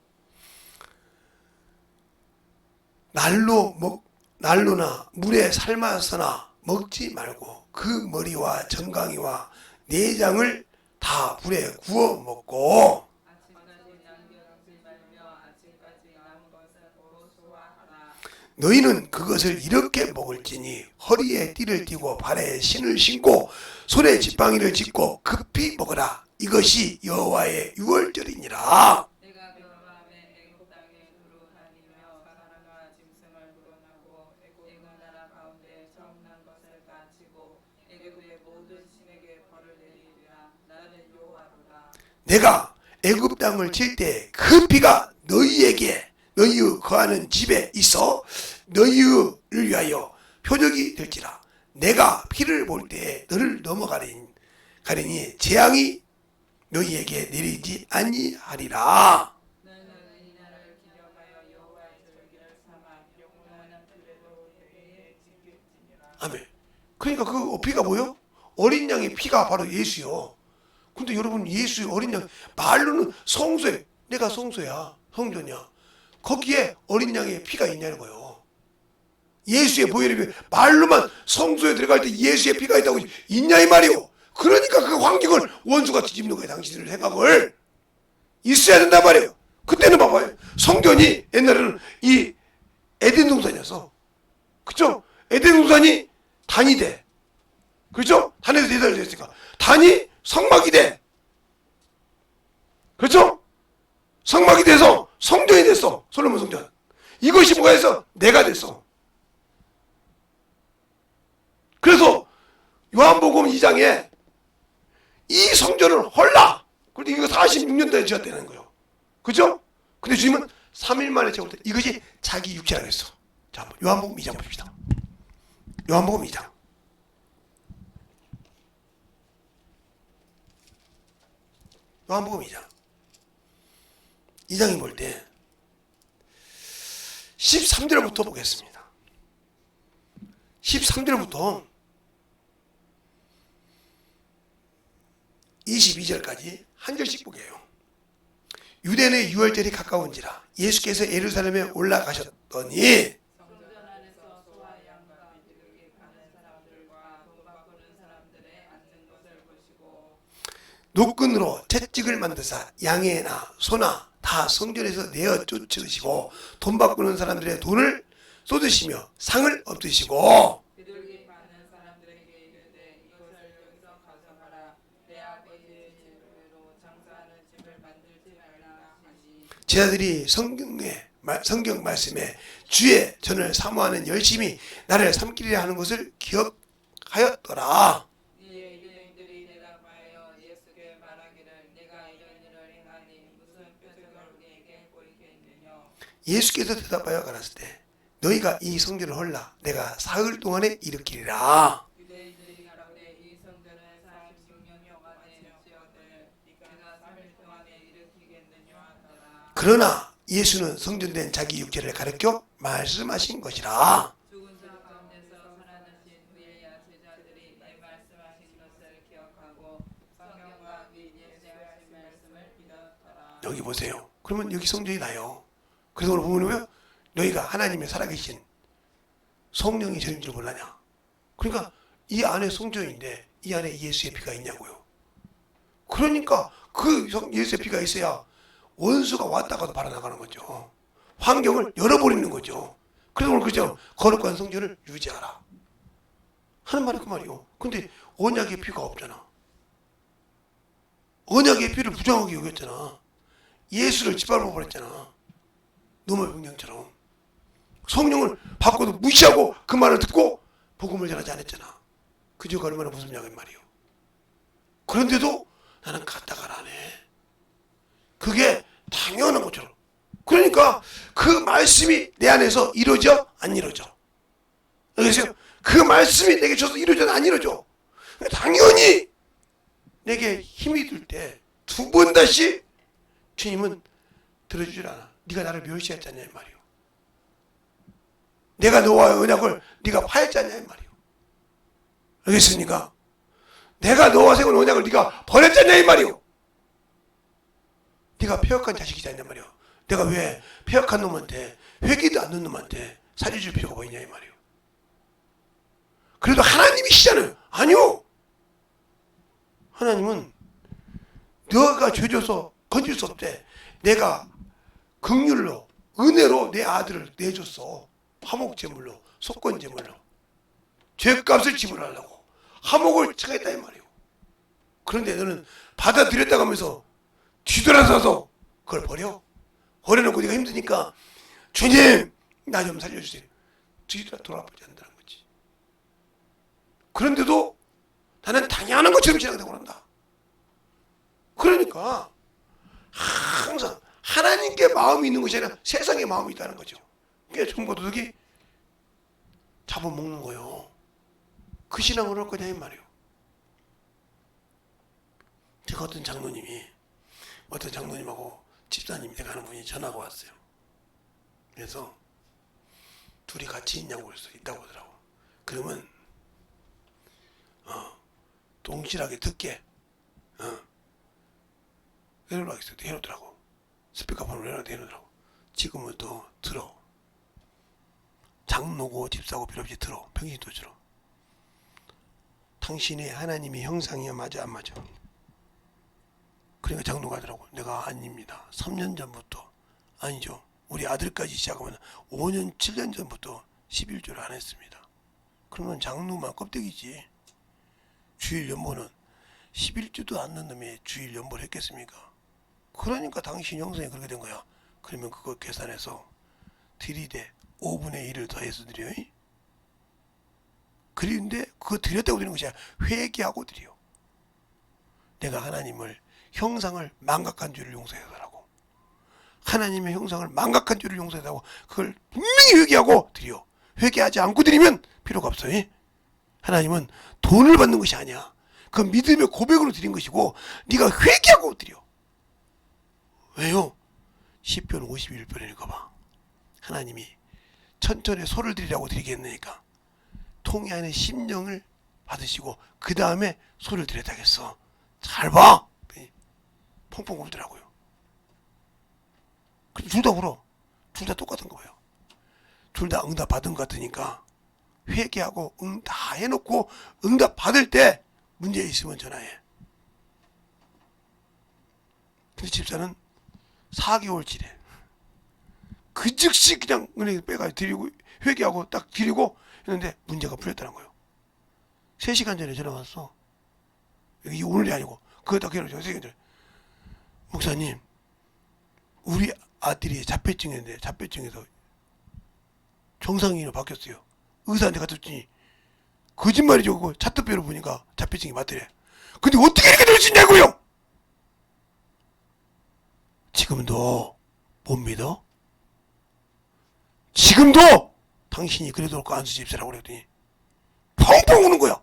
난로나 물에 삶아서나 먹지 말고 그 머리와 정강이와 내장을 다 불에 구워 먹고 아침까지 남겨놓지 말며 아침까지 남은 것은 도로 소화하라. 너희는 그것을 이렇게 먹을지니 허리에 띠를 띠고 발에 신을 신고 손에 지팡이를 짚고 급히 먹으라. 이것이 여호와의 유월절이니라. 내가 그 밤에 애굽 땅에 두루 다니며 사람과 짐승을 불어나고 애굽 나라 가운데 처음 난 것을 다 치고 애굽의 모든 신에게 벌을 내리리라. 나는 여호와로다. 내가 애굽 땅을 칠 때 그 피가 너희에게 너희의 거하는 집에 있어 너희를 위하여 표적이 될지라. 내가 피를 볼 때에 너를 넘어가리니 재앙이 너희에게 내리지 아니하리라. 너는 이 날을 기념하여 여호와의 절기를 삼아 영원한 들에로 회에 지킬지니라. 아멘. 그러니까 그 피가 뭐요? 어린 양의 피가 바로 예수요. 근데 여러분 예수의 어린 양 말로는 성소에 내가 성소야 성전이야. 거기에 어린 양의 피가 있냐는 거예요. 예수의 보혈이 말로만 성소에 들어갈 때 예수의 피가 있다고 있냐 이 말이요. 그러니까 그 환경을 원수가 뒤집는 거예요. 당신들 생각을 있어야 된단 말이에요. 그때는 봐봐요. 성전이 옛날에는 이 에덴 동산이었어. 그죠? 에덴 동산이 단이 돼. 그렇죠? 단에서 대단히 됐으니까 단이 성막이 돼. 그렇죠? 성막이 돼서 성전이 됐어. 솔로몬 성전. 이것이 뭐가 해서 내가 됐어. 그래서 요한복음 2장에 이 성전을 헐라. 그런데 이거 46년도에 지었다는 거예요. 그죠? 근데 주님은 3일 만에 채울 때 이것이 자기 육체라고 했어. 자, 한번 요한복음 2장 봅시다. 요한복음 2장. 요한복음 2장. 2장에 볼 때 13절부터 보겠습니다. 13절부터 22절까지 한 절씩 보게요. 유대인의 유월절이 가까운지라 예수께서 예루살렘에 올라가셨더니 성전 안에서 소와 양과 비둘기 파는 사람들과 돈 바꾸는 사람들의 앉은 것을 보시고 노끈으로 채찍을 만드사 양이나 소나 다 성전에서 내어 쫓으시고 돈 바꾸는 사람들의 돈을 쏟으시며 상을 엎드시고 비둘기 파는 사람들에게 이르되 이것을 여기서 가져가라. 내 아버지의 집으로 장사하는 집을 만들지 말라 하니 제자들이 성경 말씀에 주의 전을 사모하는 열심히 나를 삼키려 하는 것을 기억하였더라. 이에 유대인들이 대답하여 예수께 말하기를 내가 이런 일을 행하니 무슨 표적을 우리에게 보이겠느냐. 예수께서 대답하여 가라사대 너희가 이 성전을 헐라 내가 사흘 동안에 일으키리라. 유대인들이 가로되 이 성전을 46년여 만에 지었을 네가 3일 동안에 일으키겠느냐 하더라. 그러나 예수는 성전된 자기 육체를 가르쳐 말씀하신 것이라. 죽은 자 가운데서 살아나신 후에야 제자들이 내 말씀하신 것을 기억하고 성경과 및 예수의 하신 말씀을 믿었더라. 여기 보세요. 그러면 여기 성전이 나요. 그래서 오늘 보면 너희가 하나님의 살아계신 성령이 저인 줄 몰라냐? 그러니까 이 안에 성전인데 이 안에 예수의 피가 있냐고요. 그러니까 그 예수의 피가 있어야 원수가 왔다가도 발아나가는 거죠. 환경을 열어버리는 거죠. 그래서 오늘 그죠? 거룩한 성전을 유지하라 하는 말이 그 말이요. 근데 언약의 피가 없잖아. 언약의 피를 부정하게 여겼잖아. 예수를 짓밟아 버렸잖아. 노마 병정처럼 성령을 받고도 무시하고 그 말을 듣고 복음을 전하지 않았잖아. 그 죄가 얼마나 무섭냐고 말이요. 그런데도 나는 갔다가 안 해. 그게 당연한 것처럼. 그러니까 그 말씀이 내 안에서 이루어져? 안 이루어져? 알겠어요? 그 말씀이 내게 줘서 이루어져? 안 이루어져? 당연히 내게 힘이 들 때 두 번 다시 주님은 들어주질 않아. 네가 나를 멸시했잖냐 이 말이요. 내가 너와의 언약을 네가 파했잖냐 이 말이요. 알겠습니까? 내가 너와 세운 언약을 네가 버렸잖냐 이 말이요. 네가 폐역한 자식이잖냐 말이요. 내가 왜 폐역한 놈한테 회개도 않는 놈한테 살려줄 필요가 뭐 있냐 이 말이요. 그래도 하나님이시잖아요. 아니요. 하나님은 너가 죄져서 건질 수 없대. 내가 긍휼로 은혜로 내 아들을 내줬어. 화목제물로 속건제물로 죄값을 지불하려고 화목을 청했다 이 말이요. 그런데 너는 받아들였다고 하면서 뒤돌아서서 그걸 버려놓고 네가 힘드니까 주님 나 좀 살려주세요. 돌아보지 않는다는 거지. 그런데도 나는 당연한 것처럼 지나가다고 한다. 그러니까 항상 하나님께 마음이 있는 것이 아니라 세상에 마음이 있다는 거죠. 그게 정보 도둑이 잡아먹는 거예요. 그 신앙으로 할 거냐 이 말이에요. 제가 어떤 장로님하고 집사님이 가는 분이 전화가 왔어요. 그래서 둘이 같이 있냐고 그래서 있다고 하더라고. 그러면 동실하게 듣게 해놓으라고 했어요. 해놓더라고. 스피커폰으로 해놓더라고. 지금부터 들어. 장로고 집사고 필요 없이 들어. 평신도 들어. 당신의 하나님의 형상이야 맞아 안 맞아? 그러니까 장로가 하더라고. 내가 아닙니다. 3년 전부터 아니죠. 우리 아들까지 시작하면 5년 7년 전부터 11조를 안 했습니다. 그러면 장로만 껍데기지. 주일 연보는 11주도 않는 놈이 주일 연보를 했겠습니까? 그러니까 당신 형상이 그렇게 된 거야. 그러면 그거 계산해서 드리되 5분의 1을 더해서 드려요. 그런데 그거 드렸다고 드리는 것이 아니라 회개하고 드려. 내가 하나님을 형상을 망각한 죄를 용서해달라고. 하나님의 형상을 망각한 죄를 용서해달라고. 그걸 분명히 회개하고 드려. 회개하지 않고 드리면 필요가 없어요. 하나님은 돈을 받는 것이 아니야. 그 믿음의 고백으로 드린 것이고 네가 회개하고 드려. 왜요? 시편 51편을 읽어봐. 하나님이 천천히 소를 드리라고 드리겠느니까 통이 안에 심령을 받으시고 그 다음에 소를 드렸다겠어. 잘 봐. 펑펑 울더라고요. 둘 다 울어. 둘 다 똑같은 거예요. 둘 다 응답 받은 것 같으니까 회개하고 다 해놓고 응답 받을 때 문제 있으면 전화해. 근데 집사는 4개월치래. 그 즉시 그냥 은행에 빼가 드리고 회개하고 딱 드리고 했는데 문제가 풀렸다는 거예요. 3시간 전에 전화 왔어. 이게 오늘이 아니고 그거 딱 해놓죠. 3시간 전에. 목사님 우리 아들이 자폐증인데 자폐증에서 정상인으로 바뀌었어요. 의사한테 갔더니 거짓말이죠. 그거 차트표로 보니까 자폐증이 맞더래. 근데 어떻게 이렇게 될 수 있냐고요. 지금도 못 믿어? 지금도 당신이 그래도 놓고 안수 집사라고 그랬더니 펑펑 우는 거야.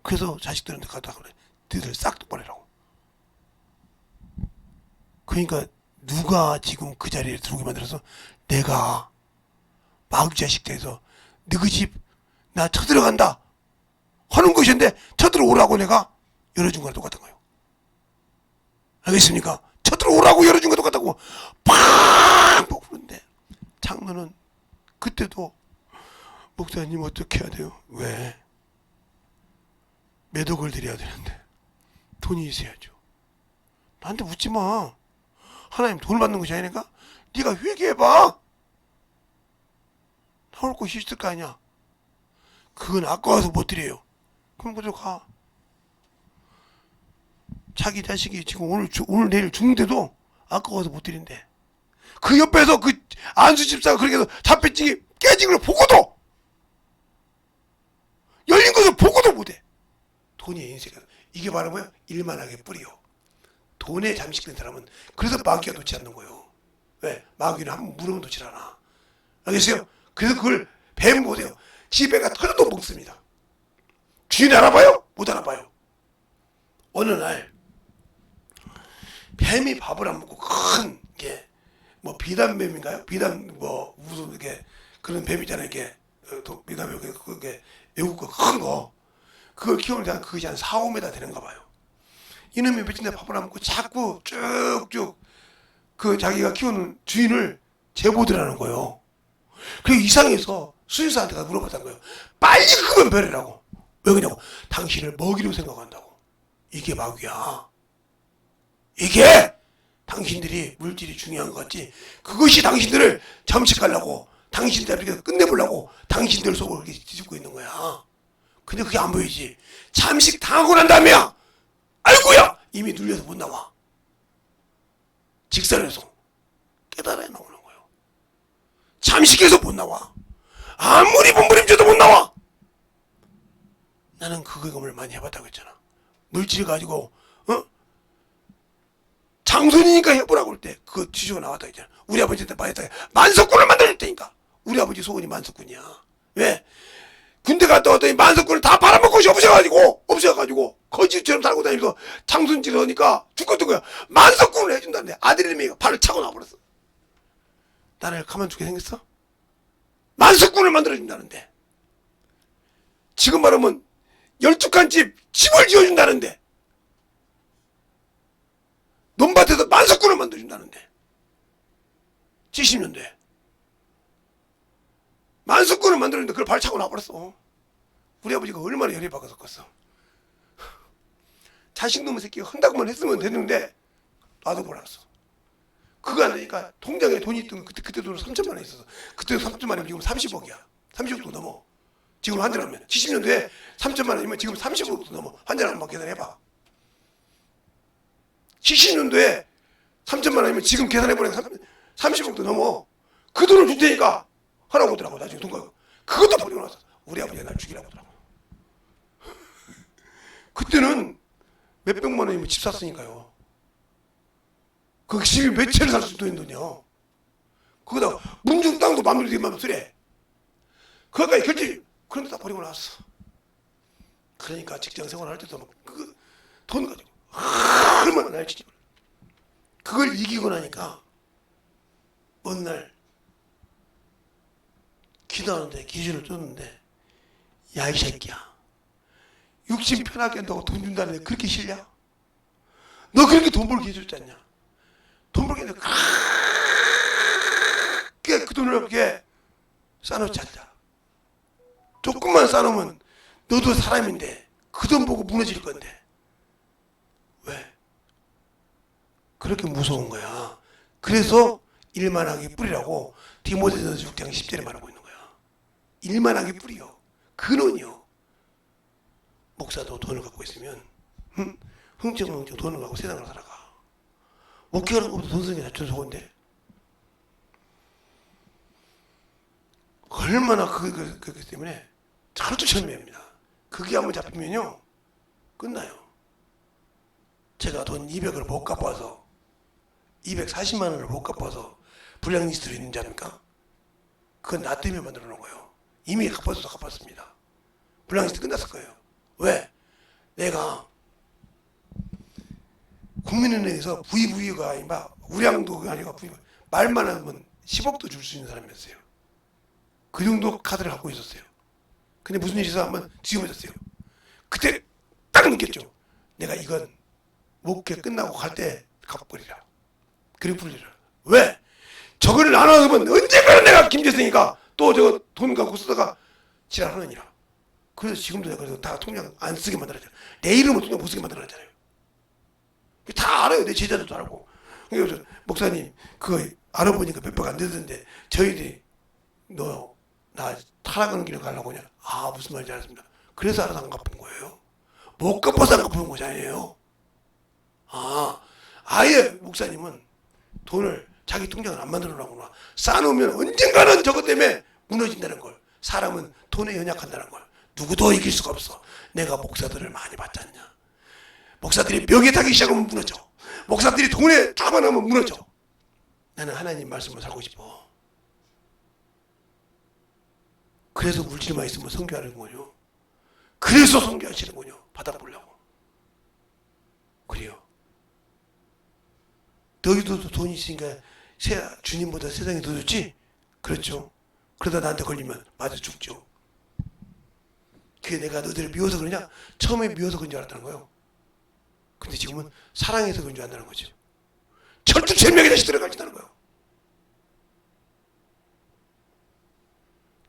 그래서 자식들한테 가다 그래. 너희들 싹 똑바로라고. 그러니까 누가 지금 그 자리에 들어오게 만들어서 내가 마귀 자식 돼서 너희 집 나 쳐들어간다 하는 것인데 쳐들어오라고 내가 열어준 거랑 똑같은 거예요. 알겠습니까? 쳐들어오라고 열어준 거 똑같다고 팡! 그런데 장로는 그때도 목사님 어떻게 해야 돼요? 왜? 몇 억을 드려야 되는데 돈이 있어야죠. 나한테 묻지 마. 하나님 돈을 받는 것이 아니니까 네가 회개해봐. 나올 곳이 있을 거 아니야. 그건 아까워서 못 드려요. 그럼 그대로 가. 자기 자식이 지금 오늘 내일 죽는데도 아까워서 못 드린대. 그 옆에서 그 안수 집사가 그렇게 해서 잡혀찌기 깨진 걸 보고도, 열린 것을 보고도 못해. 돈이 인생에 이게 바로 뭐야? 일만하게 뿌리요. 돈에 잠식된 사람은 그래서 마귀가 놓지 않는 거예요. 왜? 마귀는 한번 물으면 놓지 않아. 알겠어요? 그래서 그걸 뱀 보세요. 지배가 터져도 먹습니다. 주인 알아봐요? 못 알아봐요. 어느 날 뱀이 밥을 안 먹고 큰 게 뭐 비단뱀인가요? 비단 뭐 무슨 이렇게 그런 뱀 있잖아요. 이게 비단뱀 그게 외국 거 큰 거 그걸 키우는데 그것이 한 4, 5m 되는가 봐요. 이놈이 며칠 날 밥을 안 먹고 자꾸 쭉쭉 그 자기가 키우는 주인을 제보들하는 거예요. 그리고 이상해서 수의사한테 가서 물어봤다는 거예요. 빨리 그건 버리라고. 왜 그러냐고. 당신을 먹이로 생각한다고. 이게 마귀야. 이게 당신들이 물질이 중요한 것 같지. 그것이 당신들을 잠식하려고, 당신들을 이렇게 끝내보려고 당신들 속을 이렇게 뒤집고 있는 거야. 근데 그게 안 보이지. 잠식 당하고 난 다음에야 아이고야 이미 눌려서 못 나와. 직선에서 깨달아야 나오는 거예요. 잠식해서 못 나와. 아무리 몸부림쳐도 못 나와. 나는 그 경험을 많이 해봤다고 했잖아. 물질 가지고 장손이니까 해보라고 할 때 그거 지주가 나왔다 했잖아. 우리 아버지한테 말했다. 만석군을 만들어줬다니까. 우리 아버지 소원이 만석군이야. 왜? 군대 갔다 왔더니 만석군을 다 팔아먹고 없어가지고 거지처럼 살고 다니면서 장손질 하니까 죽었던 거야. 만석군을 해준다는데 아들님이 발을 차고 나와버렸어. 나를 가만 두게 생겼어? 만석군을 만들어준다는데. 지금 말하면 12칸 집을 지어준다는데. 논밭에서 만석군을 만들어준다는데. 70년대. 만석군을 만들었는데 그걸 발 차고 나와버렸어. 우리 아버지가 얼마나 열이 박았었겠어. 자식놈의 새끼가 한다고만 했으면 됐는데 나도 몰랐어. 그거 안 하니까 통장에 돈이 있던 거 그때 돈으로 3천만 원 있었어. 그때 3천만 원이면 지금 30억이야. 30억도 넘어. 지금 환전하면 70년도에 3천만 원이면 지금 30억도 넘어. 환전하면 막 계산해봐. 70년도에 3천만 원이면 지금 계산해보니까 30억도 넘어. 그 돈을 줄 테니까 하라고 하더라고. 나중에 돈 가고 그것도 버리고 나서 우리 아버지가 날 죽이라고 하더라고. 그때는 몇백만 원이면 집 샀으니까요. 그 집이 몇 채를 살 수도 있는 돈이야. 거기다가 문중 땅도 맘대로 되게 맘대로 쓰래. 그거까지 결제 그런 데다 버리고 나왔어. 그러니까 직장 생활할 때도 막 그 돈 가지고 얼마나 날치지. 그걸 이기고 나니까 어느 날 기도하는데 기준을 쫓는데 야 이 새끼야 육신 편하게 한다고 돈 준다는데 그렇게 싫냐? 너 그렇게 돈 벌게 해줬지 않냐? 돈 벌게 했는데 그 돈을 이렇게 싸놓지 않자. 조금만 싸놓으면 너도 사람인데 그 돈 보고 무너질 건데 왜? 그렇게 무서운 거야. 그래서 일만하게 뿌리라고 디모데전서 6장 10절에 말하고 있는 거야. 일만하게 뿌리요. 근원이요. 목사도 돈을 갖고 있으면 흥청흥청 돈을 갖고 세상을 살아가. 목회하는 것보다 돈 쓰는 게 낫죠. 좋은데 얼마나 그렇기 때문에 철두철미합니다. 그게 한번 잡히면요 끝나요. 제가 돈 200을 못 갚아서 240만 원을 못 갚아서 불량리스트로 있는지 압니까? 그건 나 때문에 만들어 놓은 거예요. 이미 갚아서도 갚았습니다. 불량리스트 끝났을 거예요. 왜? 내가 국민은행에서 VV가 아니라 우량도 아니고 말만 하면 10억도 줄 수 있는 사람이었어요. 그 정도 카드를 갖고 있었어요. 근데 무슨 일이 있어서 한번 뒤집어졌어요. 그때 딱 느꼈죠. 내가 이건 목회 끝나고 갈 때 갚아버리라. 그리고 풀리라. 왜? 저거를 나눠주면 언젠가는 내가 김재승이가 또 저거 돈 갖고 쓰다가 지랄하느니라. 그래서 지금도 내가 그래서 다 통장 안 쓰게 만들었잖아요. 내 이름을 통장 못 쓰게 만들었잖아요. 다 알아요. 내 제자들도 알고. 그래서 목사님 그거 알아보니까 몇백 안 되던데 저희들이 너 나 타락하는 길을 가려고 하냐. 아 무슨 말인지 알았습니다. 그래서 알아서 안 갚은 거예요. 못 갚아서 안 갚은 것이 아니에요. 아예 목사님은 돈을 자기 통장을 안 만들어 놔구나. 쌓아놓으면 언젠가는 저것 때문에 무너진다는 걸. 사람은 돈에 연약한다는 걸. 누구도 이길 수가 없어. 내가 목사들을 많이 봤지 않냐. 목사들이 벽에 타기 시작하면 무너져. 목사들이 돈에 잡아나면 무너져. 나는 하나님 말씀을 살고 싶어. 그래서 물질만 있으면 선교하는 거요. 그래서 선교하시는 거요. 받아보려고. 그래요. 너희도 돈이 있으니까 주님보다 세상이 더 좋지? 그렇죠. 그러다 나한테 걸리면 맞아 죽죠. 그게 내가 너희들을 미워서 그러냐? 처음에 미워서 그런 줄 알았다는 거예요. 근데 지금은 사랑해서 그런 줄 안다는 거죠. 철두철미하게 다시 들어가지다는 거예요.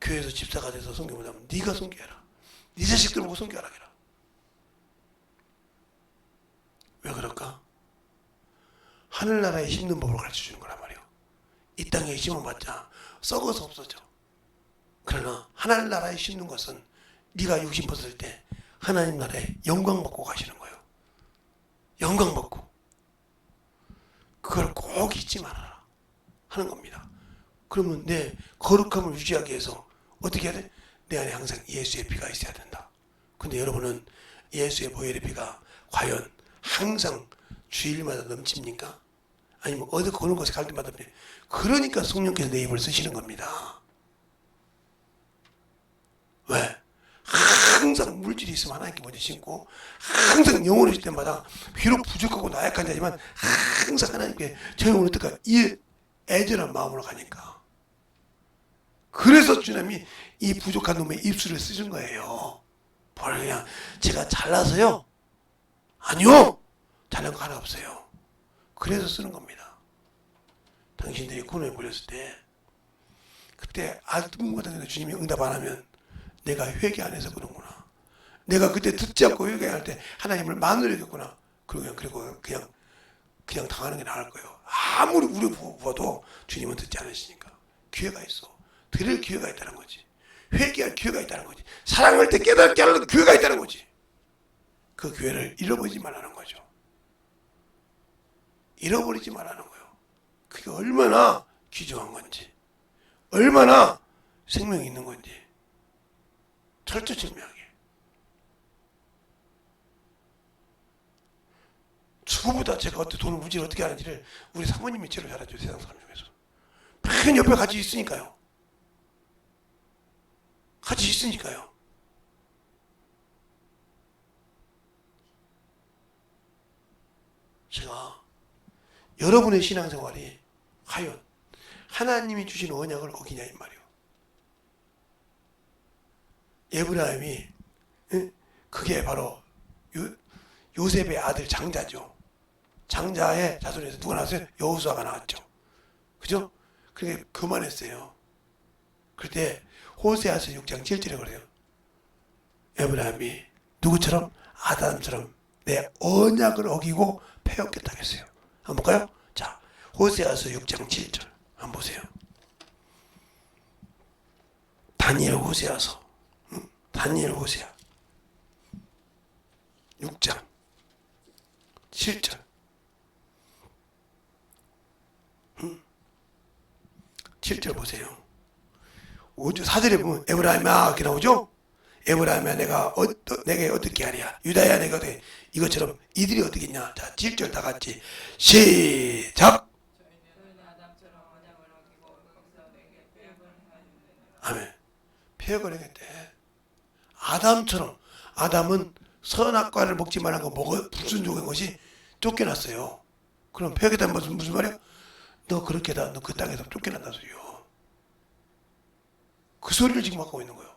교회에서 집사가 돼서 선교 못하면 네가 선교해라. 네 자식들 보고 선교하라 해라. 왜 그럴까? 하늘나라에 심는 법을 가르쳐주는 거란 말이에요. 이 땅에 심어봤자 썩어서 없어져. 그러나 하늘나라에 심는 것은 네가 육신 벗을 때 하나님 나라에 영광 받고 가시는 거예요. 영광 받고. 그걸 꼭 잊지 말아라 하는 겁니다. 그러면 내 거룩함을 유지하기 위해서 어떻게 해야 돼? 내 안에 항상 예수의 피가 있어야 된다. 근데 여러분은 예수의 보혈의 피가 과연 항상 주일마다 넘칩니까? 아니면 어디 어느 곳에 갈 때마다 그러니까 성령께서 내 입을 쓰시는 겁니다. 왜? 항상 물질이 있으면 하나님께 먼저 신고 항상 영혼이 있을 때마다 비록 부족하고 나약한 자지만 항상 하나님께 저 영혼을 어떨까 이 애절한 마음으로 가니까. 그래서 주님이 이 부족한 놈의 입술을 쓰신 거예요. 뭘 그냥 제가 잘나서요? 아니요. 잘난 거 하나 없어요. 그래서 쓰는 겁니다. 당신들이 고난에 걸렸을 때 그때 아무것도 주님이 응답 안 하면 내가 회개 안 해서 그런구나. 내가 그때 듣지 않고 회개할 때 하나님을 만으로 여겼구나. 그리고 그냥 당하는 게 나을 거예요. 아무리 우리 부어도 주님은 듣지 않으시니까. 기회가 있어. 들을 기회가 있다는 거지. 회개할 기회가 있다는 거지. 사랑할 때 깨닫게 하는 기회가 있다는 거지. 그 기회를 잃어버리지 말라는 거죠. 잃어버리지 말라는 거예요. 그게 얼마나 귀중한 건지, 얼마나 생명이 있는 건지 철두철미하게. 저보다 제가 어떻게 돈을 무지를 어떻게 하는지를 우리 사모님이 제일 잘 알죠. 세상 사람 중에서. 편 옆에 같이 있으니까요. 같이 있으니까요. 제가 여러분의 신앙생활이 과연 하나님이 주신 언약을 어기냐 이 말이에요. 에브라임이 그게 바로 요셉의 아들 장자죠. 장자의 자손에서 누가 나왔어요? 여호수아가 나왔죠. 그죠? 그게 그만했어요. 그때 호세아서 6장 7절에 그래요. 에브라임이 누구처럼? 아담처럼 내 언약을 어기고 패였겠다 했어요. 한번 볼까요? 자, 호세아서 6장 7절 한번 보세요. 다니엘 호세아서 다니엘 호세아 6장 7절 7절 보세요. 5절 4절에 보면 에브라임아 이렇게 나오죠? 에브라임아 내게 어떻게 하랴? 유다야 내가 어떻게 이것처럼 이들이 어떻게 했냐? 자 7절 다 같이 시작. 아멘. 폐역을 했대. 아담처럼. 아담은 선악과를 먹지 말라는 거 먹어 불순종한 것이 쫓겨났어요. 그럼 폐역했다는 것은 무슨 말이야? 너 그렇게 너 그 땅에서 쫓겨난다 소리요. 그 소리를 지금 하고 있는 거예요.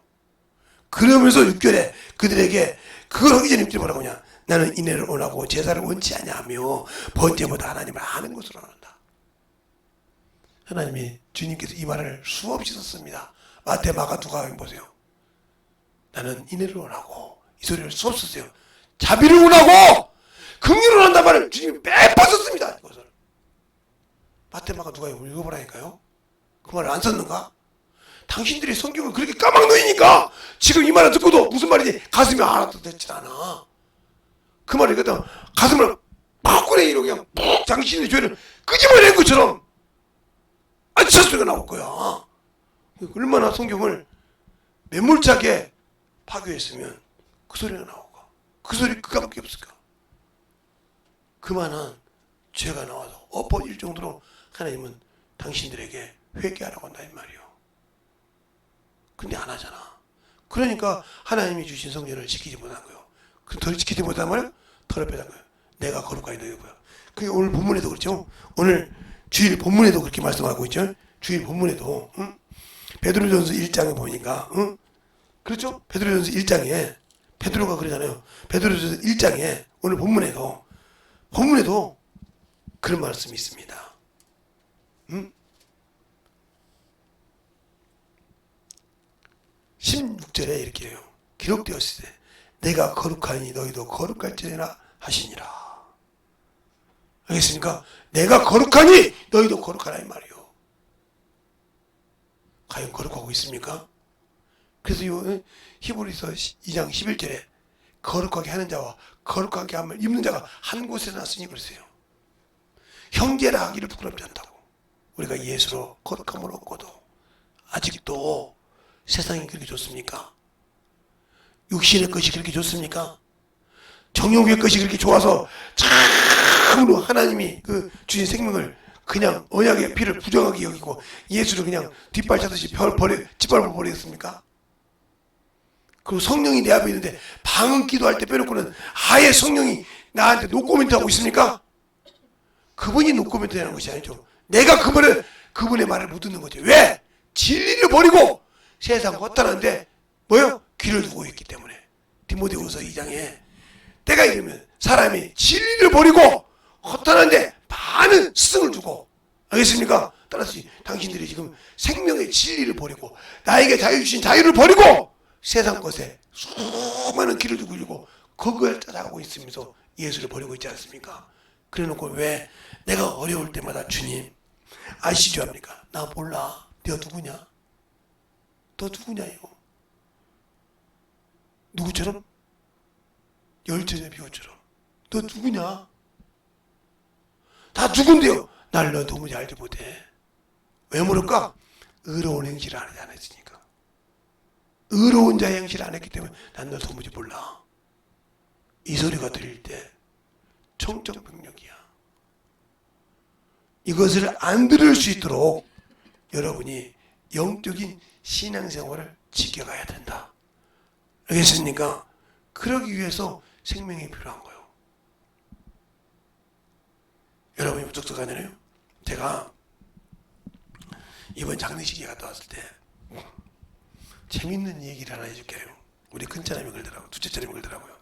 그러면서 6절에 그들에게 그걸 하기 전에 6절에 뭐라고 하냐? 나는 인애를 원하고 제사를 원치 아니하며 번제보다 하나님을 아는 것으로 한다. 하나님이 주님께서 이 말을 수없이 썼습니다. 마태, 마가, 누가 보세요. 나는 인애를 원하고 이 소리를 쏟았어요. 자비를 원하고 긍휼을 원한단 말을 주님이 매번 썼습니다. 이것을 마태, 마가, 누가 읽어보라니까요. 그 말을 안 썼는가? 당신들이 성경을 그렇게 까막놓으니까 지금 이 말을 듣고도 무슨 말인지 가슴이 하나도 됐지 않아. 그 말을 읽었다 가슴을 바꾸레이로 그냥 푹 당신의 죄를 끄집어낸 것처럼 안차 소리가 나올 거야. 얼마나 성경을 매몰차게 파괴했으면 그 소리가 나올까? 그 소리 그거밖에 없을까? 그만한 죄가 나와서 엎어질 정도로 하나님은 당신들에게 회개하라고 한다 이 말이요. 근데 안 하잖아. 그러니까 하나님이 주신 성전을 지키지 못한 거예요. 그 덜 지키지 못한 말이요? 더럽혀진 거예요. 내가 거룩하게 너희고요. 그게 오늘 본문에도 그렇죠. 오늘 주일 본문에도 그렇게 말씀하고 있죠. 주일 본문에도 응? 베드로전서 1장에 보니까 응? 그렇죠? 베드로전서 1장에 베드로가 그러잖아요. 베드로전서 1장에 오늘 본문에도 그런 말씀이 있습니다. 응? 16절에 이렇게 해요. 기록되었을 때 내가 거룩하니 너희도 거룩할지니라 하시니라. 알겠습니까? 내가 거룩하니 너희도 거룩하라 이 말이요. 과연 거룩하고 있습니까? 그래서 이 히브리서 2장 11절에 거룩하게 하는 자와 거룩하게 함을 입는 자가 한 곳에 놨으니 그랬어요. 형제라 하기를 부끄럽지 않다고. 우리가 예수로 거룩함을 얻고도 아직도 세상이 그렇게 좋습니까? 육신의 것이 그렇게 좋습니까? 정욕의 것이 그렇게 좋아서 참으로 하나님이 그 주신 생명을 그냥 언약의 피를 부정하게 여기고 예수를 그냥 뒷발 차듯이 짓밟아 버리겠습니까? 그리고 성령이 내 앞에 있는데 방언 기도할 때 빼놓고는 아예 성령이 나한테 노코멘트 하고 있습니까? 그분이 노코멘트 하는 것이 아니죠. 내가 그분의 말을 못 듣는 거죠. 왜? 진리를 버리고 세상 허탄한데 뭐요? 귀를 두고 있기 때문에. 디모데후서 2장에 때가 이르면 사람이 진리를 버리고 허탄한데 많은 스승을 두고, 알겠습니까? 따라서 당신들이 지금 생명의 진리를 버리고 나에게 자유 주신 자유를 버리고 세상 것에 수많은 길을 두고 있고 그걸 따라가고 있으면서 예수를 버리고 있지 않습니까? 그래놓고 왜 내가 어려울 때마다 주님 아시죠 합니까? 나 몰라. 너 누구냐? 너 누구냐요? 누구처럼? 열전의 비유처럼. 너 누구냐? 다 누군데요? 날 너 도무지 알지 못해. 왜 모를까? 의로운 행실을 안 했으니까. 의로운 자의 행실을 안 했기 때문에 난 너 도무지 몰라. 이 소리가 들릴 때 청정병력이야. 이것을 안 들을 수 있도록 여러분이 영적인 신앙생활을 지켜가야 된다. 알겠습니까? 그러기 위해서 생명이 필요한 거예요. 여러분이 무척 가잖아요. 제가 이번 장례식에 갔다 왔을 때 재밌는 얘기를 하나 해줄게요. 우리 큰차남이 그러더라고요. 둘째차남이 그러더라고요.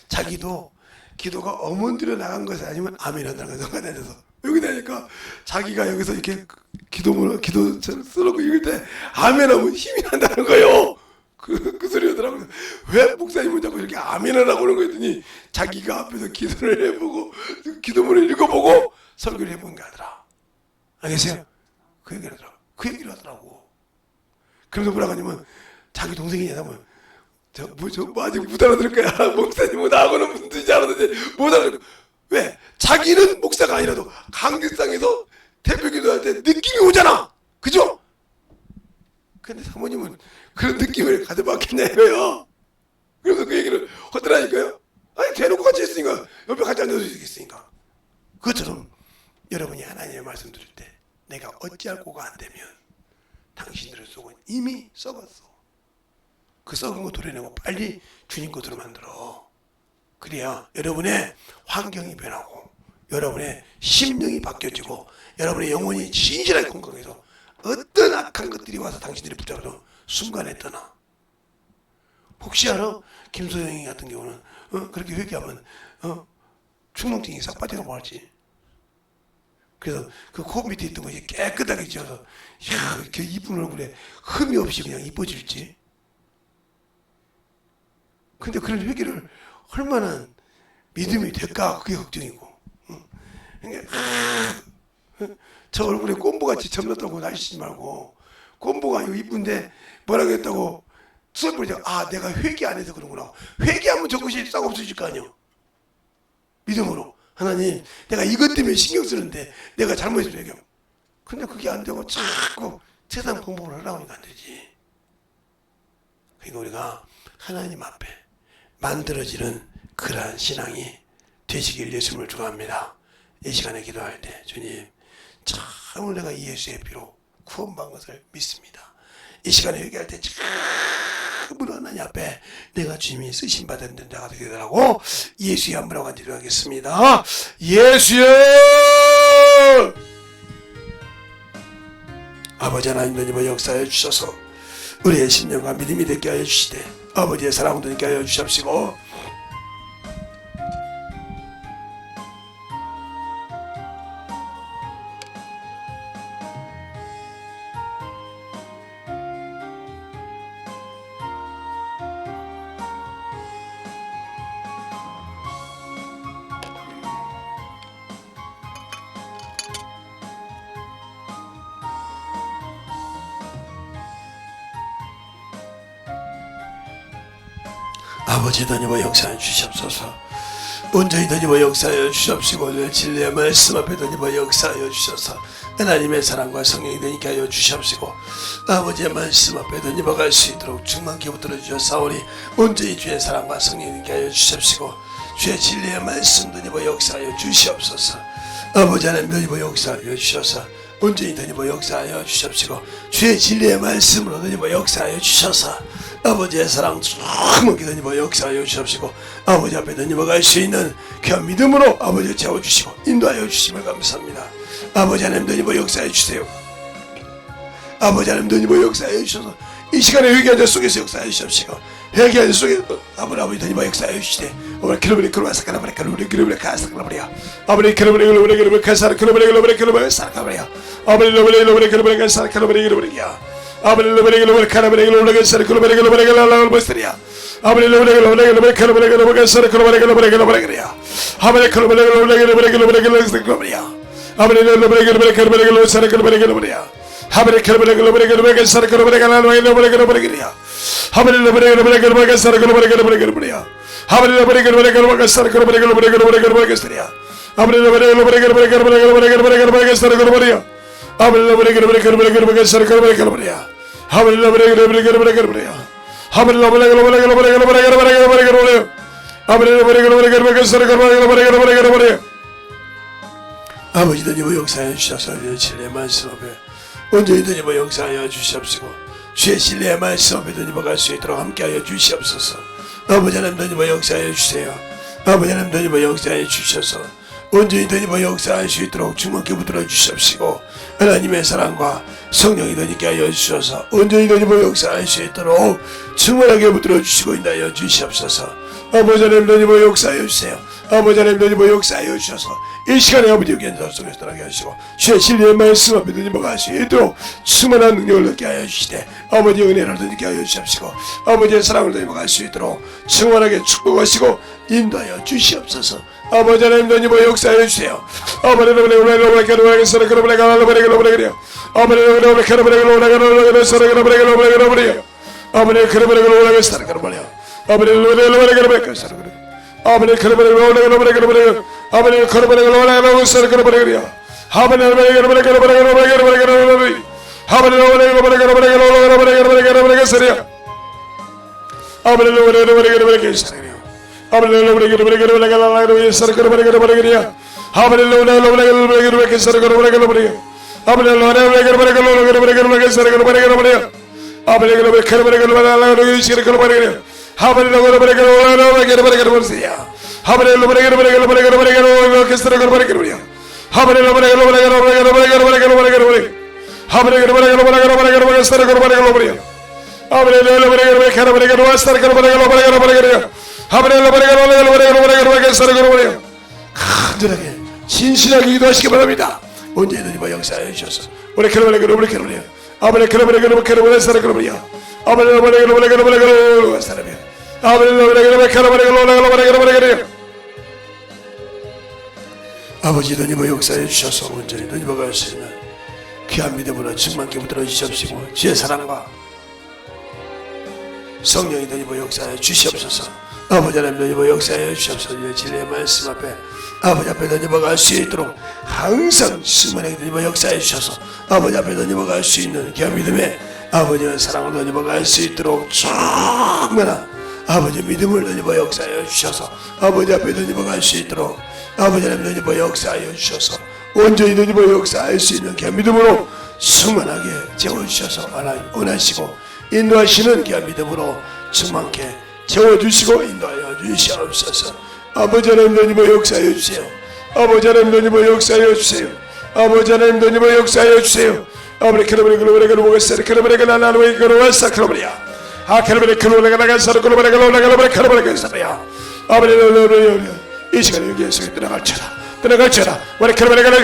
자기도 기도가 어머니로 나간 것이 아니면 아멘 한다는 거예요. 상관에서 여기 다니까 자기가 여기서 이렇게 기도 쓰라고 읽을 때 아멘 하면 힘이 난다는 거예요. 그 소리 하더라고요. 왜 목사님은 자꾸 이렇게 아멘을 하고 그런 거 했더니 자기가 앞에서 기도를 해보고 기도문을 읽어보고 설교를 해본 게 아니라. 알겠어요? 그 얘기를 하더라고. 그래서 뭐라고 하냐면 자기 동생이냐면 저 아직 못 알아들을 거야. 목사님은 나하고는 문제지 않았는데 못 알아들을 거야. 왜? 자기는 목사가 아니라도 강길상에서 대표 기도할 때 느낌이 오잖아. 그죠? 근데 사모님은 그런 느낌을 가져봤겠냐 이거요. 그래서 그 얘기를 하더라니까요. 아니 대놓고 같이 했으니까 옆에 같이 앉아서 있겠으니까. 그것처럼 여러분이 하나님의 말씀 들을 때 내가 어찌할 고가 안 되면 당신들의 속은 이미 썩었어. 그 썩은 거 도려내고 빨리 주님 것으로 만들어. 그래야 여러분의 환경이 변하고 여러분의 심령이 바뀌어지고 여러분의 영혼이 진실하게 건강해서 어떤 악한 것들이 와서 당신들이 붙잡아도 순간에 떠나. 혹시 알아? 김소영이 같은 경우는 그렇게 회개하면 충동증이 싹 빠지고 말지. 그래서 그 코 밑에 있던 것이 깨끗하게 지어서 야, 이렇게 이쁜 얼굴에 흠이 없이 그냥 이뻐질지. 근데 그런 회개를 할 만한 믿음이 될까? 그게 걱정이고. 그러니까 저 얼굴에 꼼보같이 점났다고 날씨지 말고, 꼼보가 이거 이쁜데 뭐라고 했다고 수업 보니까 아 내가 회개 안 해서 그런구나. 회개하면 저것이 싹 없어질 거 아니야. 믿음으로 하나님 내가 이것 때문에 신경 쓰는데 내가 잘못해서 회개하면. 근데 그게 안 되고 자꾸 세상 방법을 하려고 하니까 안 되지. 그러니까 우리가 하나님 앞에 만들어지는 그러한 신앙이 되시길 예수님을 축원합니다. 이 시간에 기도할 때 주님 참으로 내가 이 예수의 피로 구원받은 것을 믿습니다. 이 시간에 회개할 때 참으로 하나님 앞에 내가 주님이 쓰심받은 자가 되게 되라고 예수의 한번하고 간절히 하겠습니다. 예수여 아버지 하나님 너님의 역사해 주셔서 우리의 신령과 믿음이 되게 하여 주시되 아버지의 사랑도 되게 하여 주시옵시고 아버지 더니버 역사해 주시옵소서. 온전히 더니버 역사하여 주시옵시고 오늘 진리의 말씀 앞에 더니버 역사하여 주셔서 하나님의 사랑과 성령이 되니까 하여 주시옵시고 아버지의 말씀 앞에 더니버 갈 수 있도록 충만케 붙들어 주셨사오니 온전히 주의 사랑과 성령이 되니까 하여 주시옵시고 주의 진리의 말씀 더니버 역사하여 주시옵소서. 아버지 하나님 더니버 역사하여 주셔서 온전히 더니버 역사하여 주시옵시고 주의 진리의 말씀으로 더니버 역사하여 주셔서 아버지의 사랑 충만케 더니버 역사하여 주시옵시고 아버지 앞에 더니버 갈 수 있는 귀한 믿음으로 아버지를 채워주시고 인도하여 주심을 감사합니다. 아버지 하나님 더니버 역사해 주세요. 아버지 하나님 더니버 역사해 주셔서 이 시간에 회개한 자 속에서 역사해 주시옵시고 회개한 자 속에서 아버지 더니버 역사해 주시되 아버지 그러므리 그러마사카라버리 그러므리 그러므리 가사카라버리야 아버지 그러므리 그러므리 그러므리 가사라 그러므리 그러므리 그러므리 사카라버리야 아버지 그러므리 그러므리 그러므리 가사카라버리 그러므리야 아버지 그러므리 그러므리 카라버리 그러므리 가사라 그러므리 그러므리 그러므리 보스리야 아버지 그러므리 그러므리 그러므리 그러므리 그러므리 가사라 그러므리 그러므리 그러므리 그래야 아버지 그러므리 그러므리 그러므리 그러므리 그러므리 그러므리야 아버지 그러므리 그러므리 그러므리 그러므리 사라 그러므리 그러므리야 아버지 그러므리 그러므리 그러므리 가사라 그러므리 그러므리 그러므리 그래야 아버지 그러므리 그러므리 그러므리 가사라 그러므리 그러므리 그러므리야 아버지 그러므리 그러므리 그러므리 가사라 그러므리 그러므리 그러므리 그러므리 가사리야 아버지 그러므리 그러므리 그러므리 그러므리 그러므리 그러므리 그러므리 가사라 그러므리야 아버지 그러므리 그러므리 그러므리 그러므리 가사라 그러므리 그러므리야 아버지 그러므리 그러므리 그러므리 그러므리야 아버지 그러므리 그러므리 그러므리 그러므리 그러므리 그러므리야 아버지 그러므리 그러므리 그러므리 가사라 그러므리 그러므리 그러므리야 아버지 더니버 역사하여 주셔서 주의 진리의 말씀 앞에 온전히 더니버 역사하여 주시옵시고 주의 진리의 말씀 앞에 더니버 갈 수 있도록 함께하여 주시옵소서. 아버지 하나님 더니버 역사하여 주세요. 아버지 하나님 더니버 역사하여 주셔서 온전히 더니버 역사할 수 있도록 충만케 붙들어 주시옵시고 하나님의 사랑과 성령이 더니게 하여 주셔서 온전히 더니버 역사할 수 있도록 충만하게 붙들어 주시고 인하여 주시옵소서. 아버지 하나님 더니버 역사하여 주세요. 아버지 하나님 더니버 역사하여 주셔서 이 시간에 아버지 의견 속에서 떠나게 하시고 주의 진리의 말씀 앞에 더니버 갈 수 있도록 충만한 능력을 얻게 하여 주시되 아버지 은혜를 더니게 하여 주시옵시고 아버지의 사랑을 더니버 갈 수 있도록 충만하게 축복하시고 인도하여 주시옵소서. 아버지 하나님 더니버 역사하여 주세요. 아버지 하나님 간절하게 진실하게 기도하시기 바랍니다. 언제든지 뭐 역사해 주셔서 우리 그러버려 아버지 그러버려 사랑하며 아버지 사랑하며 아버지도 뭐 역사해 주셔서 온전히 넘어갈 수 있는 귀한 믿음으로 충만케 붙들어 주시옵시고 주의 사랑과 성령이 뭐 역사해 주시옵소서. 아버지 하나님 뭐 역사해 주시옵소서. 진리의 말씀 앞에 아버지 앞에 넘어갈 수 있도록 항상 수많은 뭐 역사해 주셔서 아버지 앞에 넘어갈 수 있는 귀한 믿음에 아버지의 사랑으로 넘어갈 수 있도록 충만한 아버지 믿음을 뭐 역사해 주셔서 아버지 앞에 넘어갈 수 있도록 아버지 하나님 뭐 역사하여 주셔서 온전히 뭐 역사할 수 있는 귀한 믿음으로 충만하게 채워주셔서 하나님 원하시고 인도하시는 귀한 믿음으로 충만케 채워주시고 인도하여 주시옵소서. 아버지 하나님 뭐 역사하여 주세요. 아버지 하나님 뭐 역사하여 주세요. 아버지 하나님 뭐 역사하여 주세요. 아버지 그러버려 보겠어요. 그러버려 나나노이 그러왔어 그러버려 아 그러버려 나가서 그러버려 아버지 이 시간에 여기에서 들어갈지라 우리 그러버려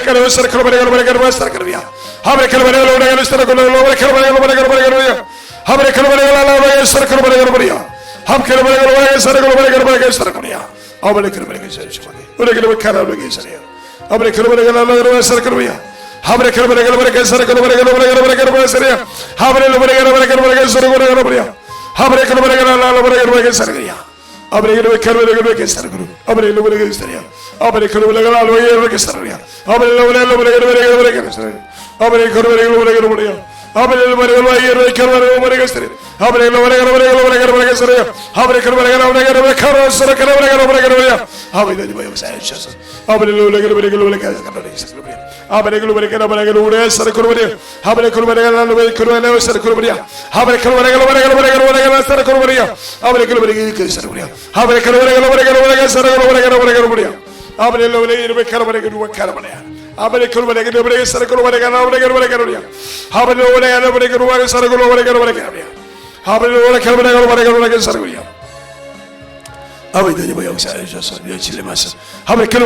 아버지 뭐 역사해 주셔서 진리 말씀 아버지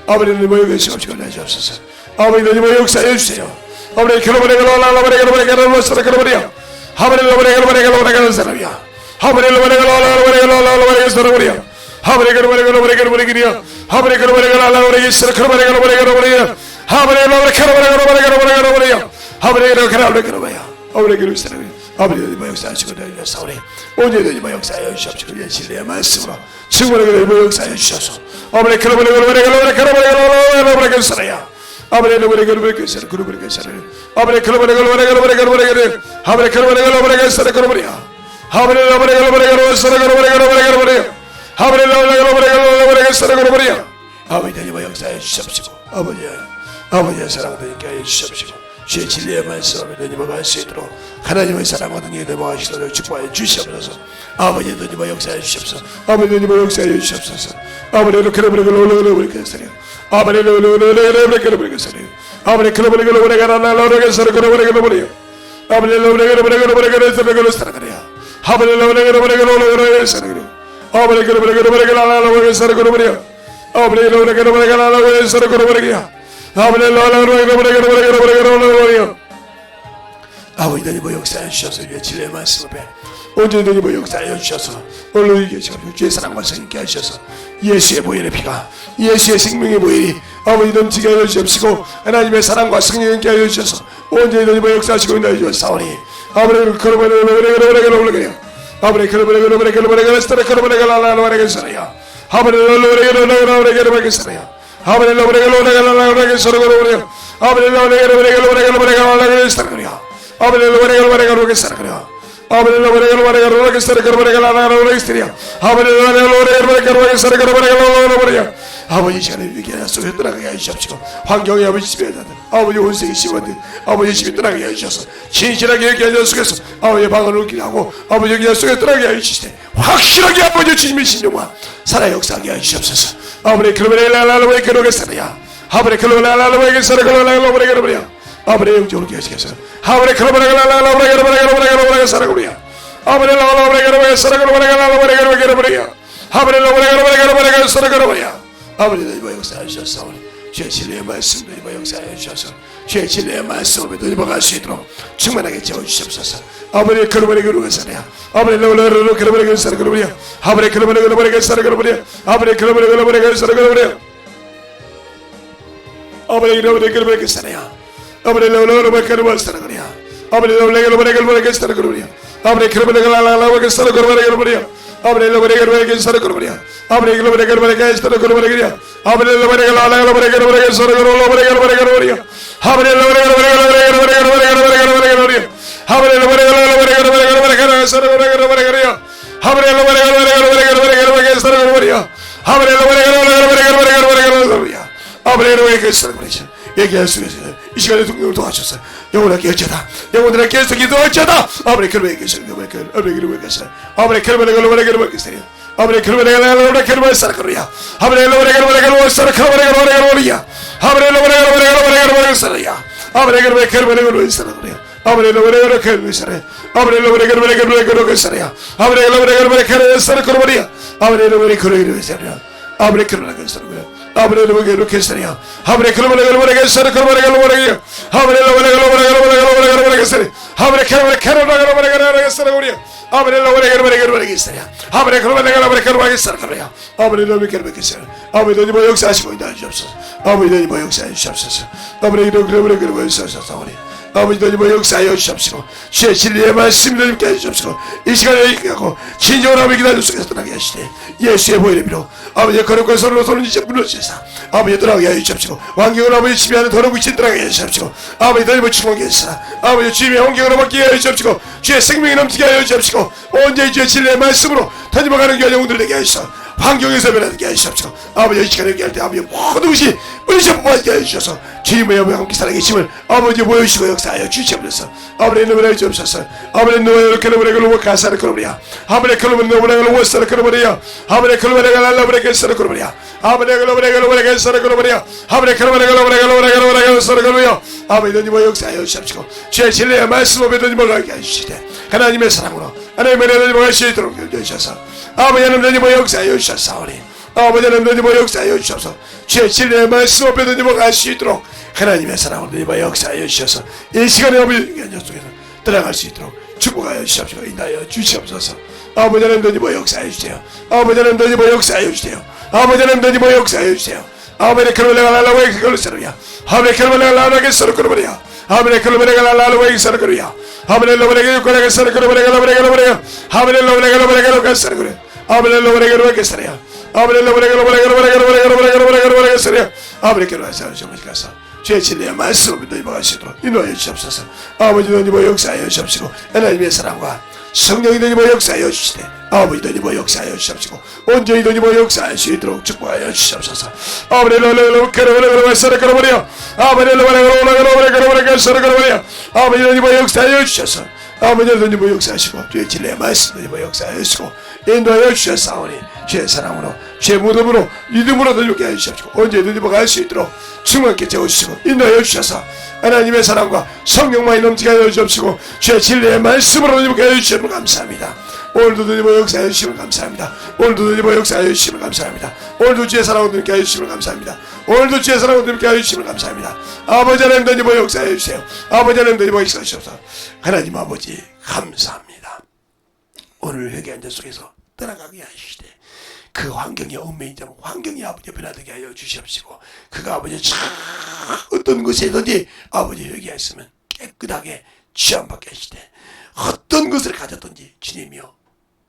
아버지 뭐 역사해 주셔서 아버지 뭐 역사해 주세요. 아버지 아버지 뭐 역사하시고 사오리 언제든지 뭐 역사하여 주시옵시고 진리의 말씀으로 충분하게 뭐 역사하여 주셔서 아버지 아버지 뭐 역사하여 주시옵시고 아버지의 사랑도 있게 하여 주시옵시고 주의 진리의 말씀을 넘어갈 수 있도록 하나님의 사랑과 능력이 넘어가시도록 축복하여 주시옵소서. 아버지도 뭐 역사해 주시옵소서. 아버지도 뭐 역사해 주시옵소서. 아버지도 아버지들이 뭐 역사해 주셔서 진리의 말씀 앞에 언제든지 뭐 역사해 주셔서 오늘 주의 사랑과 성령께 하셔서 예수의 보혈의 피가 예수의 생명의 보혈이 아버지 넘치게 하여 주시옵시고 하나님의 사랑과 성령께 하여 주셔서 언제든지 뭐 역사하시고 인도해 주옵사오니 아버지를 아버지 시간에 위기에 속에 떠나게 해주십시오. 환경에 아버지 집에 아버지 온생이 심었는데 아버지 집에 떠나게 해주셔서 진실하게 얘기하여 속에서 아버지 방언을 웃기게 하고 아버지 얘기 속에 떠나게 해주시되 확실하게 아버지 주님의 신령과 살아 역사하게 해주시옵소서. 아버지 그러면 그러겠어야 아버지 그러면 아버지 영적으로 계속해서 아버지 그러면 아버지 역사해 주셨사오니 주의 진리의 말씀도 역사해 주셔서 주의 진리의 말씀을 누리버갈 수 있도록 충만하게 채워주시옵소서. 아버지 그러므로 그러겠사냐 아버지 그러므로 그러겠사냐 아버지 그러므로 그러겠사냐 아버지 그러므로 그러겠사냐 아버지 그러므로 그러겠사냐 아버지 그러므로 그러겠사냐 아버지 그러므로 그러겠사냐 아버지 그러므로 그러겠사냐 Abre lo que que estar con María. Abre lo que que estar con María. Abre lo que que estar con María. Abre lo que Abre lo que estar con María. Abre lo que estar con María. Abre lo que Abre lo que estar con María. 얘기할 수 있어요. 이 시간에 동력을 도와주셔서 영원하게 어쩌다 영원하게 계속 기도하자다. 아버지 그러면 계세요. 아버지 그러면 계세요. 아버지 그러면 계세요. 아버지 그러면 그러면 살아가리야. 아버지 그러면 살아가리야. 아버지 그러면 살아야. 아버지 그러면 살아가리야. 아버지 그러면 살아야. 아버지 그러면 살아야. 아버지 그러면 살아가리야. 아버지 그러면 살아야. 아버지 그러면 살아야. Abre lo que sería. Abre que lo que sería. Abre lo que Abre lo que sería. Abre que lo que sería. Abre lo que sería. Abre que lo que sería. Abre lo que sería. Abre lo que 역사하시고 있다 주옵소서. 아버지 뭐 역사해 주옵소서. 아버지 그러면 주옵소서. 아버지도 뭐 역사하여 주옵시고 주의 진리의 말씀을 님께 해주옵시고 이 시간에 얘기하고 진정으로 아버지 기다릴 속에서 떠나게 하시되 예수의 보혈이로 아버지의 거룩한 손으로 손을 이제 무너지사 아버지 떠나게 하여 주옵시고 환경을 아버지 지배하는 더러운 귀신 떠나게 하여 주옵시고 아버지 너희 뭐 축복하게 하시라 아버지 주님의 환경으로 바뀌게 하여 주옵시고 주의 생명이 넘치게 하여 주옵시고 온전히 주의 진리의 말씀으로 터집어가는 교회 영웅들 되게 하시소 환경에서 변하게 하시옵시고 아버지 이 시간에 얘기할 때 아버지 모든 것이 뿌리쳐 뽑아지게 해주셔서 주님의 영광 함께 살아계심을 아버지 보여주시고 역사하여 주시옵소서. 아버지 너무나 주옵소서. 아버지 너무나 그러므로 가사를 그러므려 아버지 그러므로 원사를 그러므려 아버지 그러므로 갈라버려 개사를 그러므려 아버지 그러므로 개사를 그러므려 아버지 그러므로 그러므려 아버지 너무 역사하여 주시옵시고 주의 진리의 말씀을 믿으니 먹게 해주시되 하나님의 사랑으로 하나님의 은혜를 먹을 수 있도록 해주셔서 아버지 하나님 너무 역사하여 주셨사오니 아버지 하나님 뭐 역사하여 주셔서 주의 진리의 말씀 앞에 던지고 수 있도록 하나님의 사랑으로 뭐 역사하여 주셔서 이 시간에 아버지 속에서 들어갈 수 있도록 축복하여 주시옵시고 인하여 주시옵소서. 아버지 하나님 뭐 역사하여 주세요. 아버지 하나님 뭐 역사하여 주세요. 아버지 하나님 뭐 역사하여 주세요. 아버지 그러면 내가 날라고 그러세요. 아버지 그러면 내가 날라고 그러세요. 아버지 그러면 내가 날라고 그러세요. 아버지 내가 그러세요. 아버지 내가 그러세요. 아버지 lo que sería. Abre lo que sería. Abre que lo hace 좀 가서 주의 진리의 말씀을 너희 먹을 수 있도록 인도하여 주옵소서. 아버지 너희 뭐 역사하여 주옵시고 하나님의 사랑과 성령이 너희 뭐 역사하여 주시되 아버지 너희 뭐 역사하여 주옵시고 온전히 너희 뭐 역사할 수 있도록 축복하여 주옵소서. 아버지 lo que sería. 아버지 lo que 아버지 너희 뭐 역사하여 주셔서 아버지 너희 뭐 역사하시고 주의 진리의 말씀 너희 뭐 역사하여 주시고 인도하여 주셨사오니 주의 사랑으로 주의 무덤으로 믿음으로 들게 해주시옵시고 언제든지 먹을 수 있도록 충만케 채워주시고 인도하여 주셔서 하나님의 사랑과 성령만이 넘치게 하여 주옵시고 주의 진리의 말씀으로 들게 해주시면 감사합니다. 오늘도 드리고 역사해 주시면 감사합니다. 오늘도 드리고 역사해 주시면 감사합니다. 오늘도 주의 사랑으로 드리게 하여 주시면 감사합니다. 오늘도 주의 사랑으로 드리게 하여 주시면 감사합니다. 아버지 하나님 드리고 역사해 주세요. 아버지 하나님 드리고 역사해 주셔서 하나님 아버지 감사합니다. 오늘 회개한 자 속에서 떠나가게 하시되 그 환경이 얽매이자면 환경이 아버지 변화되게 하여 주시옵시고 그가 아버지 참 어떤 것이든지 아버지 회개했으면 깨끗하게 취함받게 하시되 어떤 것을 가졌든지 주님이여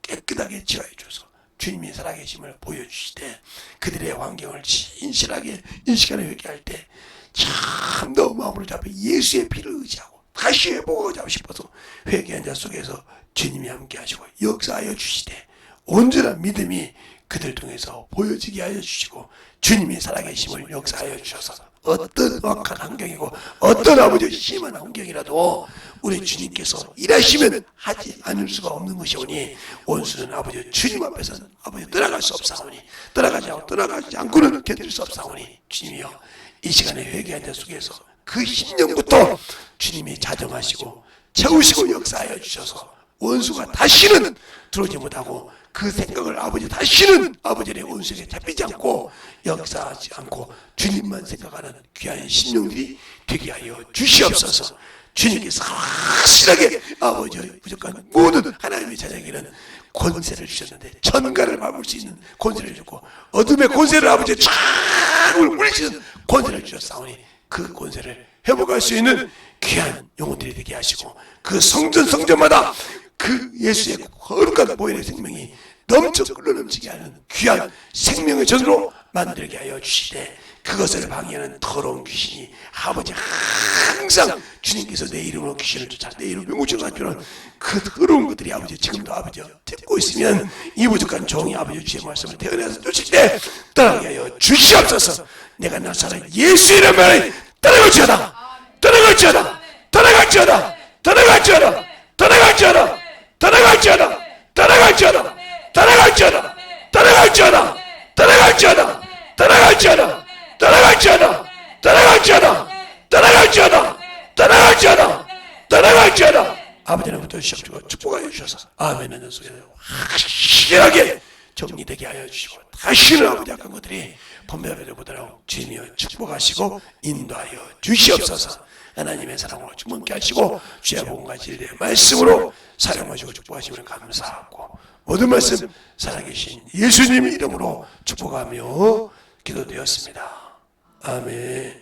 깨끗하게 지어해 주셔서 주님이 살아계심을 보여주시되 그들의 환경을 진실하게 이 시간에 회개할 때 참 너무 마음을 잡혀 예수의 피를 의지하고 다시 회복하고 싶어서 회개한 자 속에서 주님이 함께 하시고 역사하여 주시되 온전한 믿음이 그들 통해서 보여지게 하여 주시고 주님이 살아계심을 역사하여 주셔서 어떤 악한 환경이고 어떤 아버지 심한 환경이라도 우리 주님께서 일하시면 하지 않을 수가 없는 것이오니 원수는 아버지 주님 앞에서는 아버지 떠나갈 수 없사오니 떠나가지 않고는 견딜 수 없사오니 주님이여 이 시간에 회개한 자 속에서 그 심령부터 주님이 자정하시고 채우시고 역사하여 주셔서 원수가 다시는 들어오지 못하고 그 생각을 아버지 다시는 아버지의 원수에게 잡히지 않고 역사하지 않고 주님만 생각하는 귀한 심령들이 되게 하여 주시옵소서. 주님께서 확실하게 아버지의 부족한 모든 하나님의 자녀에게는 권세를 주셨는데 천가를 밟을 수 있는 권세를 주고 어둠의 권세를 아버지의 창을 물리치는 권세를 주셨사오니 그 권세를 회복할 수 있는 귀한 영혼들이 되게 하시고 그 성전마다 그 예수의 거룩한 보혈의 생명이 넘쳐 흘러넘치게 하는 귀한 생명의 전으로 만들게 하여 주시되 그것을 방해하는 더러운 귀신이 아버지 항상 주님께서 내 이름으로 귀신을 쫓아 내 이름으로 명우증을 갖추는 그 더러운 것들이 아버지 지금도 아버지 듣고 있으면 이 부족한 종이 아버지 주의 말씀을 태어나서 쫓을 때 떠나게 하여 주시옵소서. 내가 나사렛 예수 이름을 떠나갈지어다 떠나갈지어다 떠나갈지어다 떠나갈지어다 떠나갈지어다 떠나갈지어다 떠나갈지어다 떠나갈지어다 떠나갈지어다 떠나갈지어다 떠나갈지어다 떠나갈지어다 떠나갈지어다 떠나갈지어다 떠나갈지어다 떠나갈지어다 아버지로부터 시작주고 축복하여 주셔서 아멘의 속에 확실하게 정리되게 하여 주시고 다시는 아버지 악한 것들이 범죄를 보더라도 주님이여 축복하시고 인도하여 주시옵소서. 하나님의 사랑으로 주문케 하시고 주의 복음과 진리의 말씀으로 사랑하시고 축복하시면 감사하고 모든 말씀 살아계신 예수님 이름으로 축복하며 기도되었습니다. 아멘.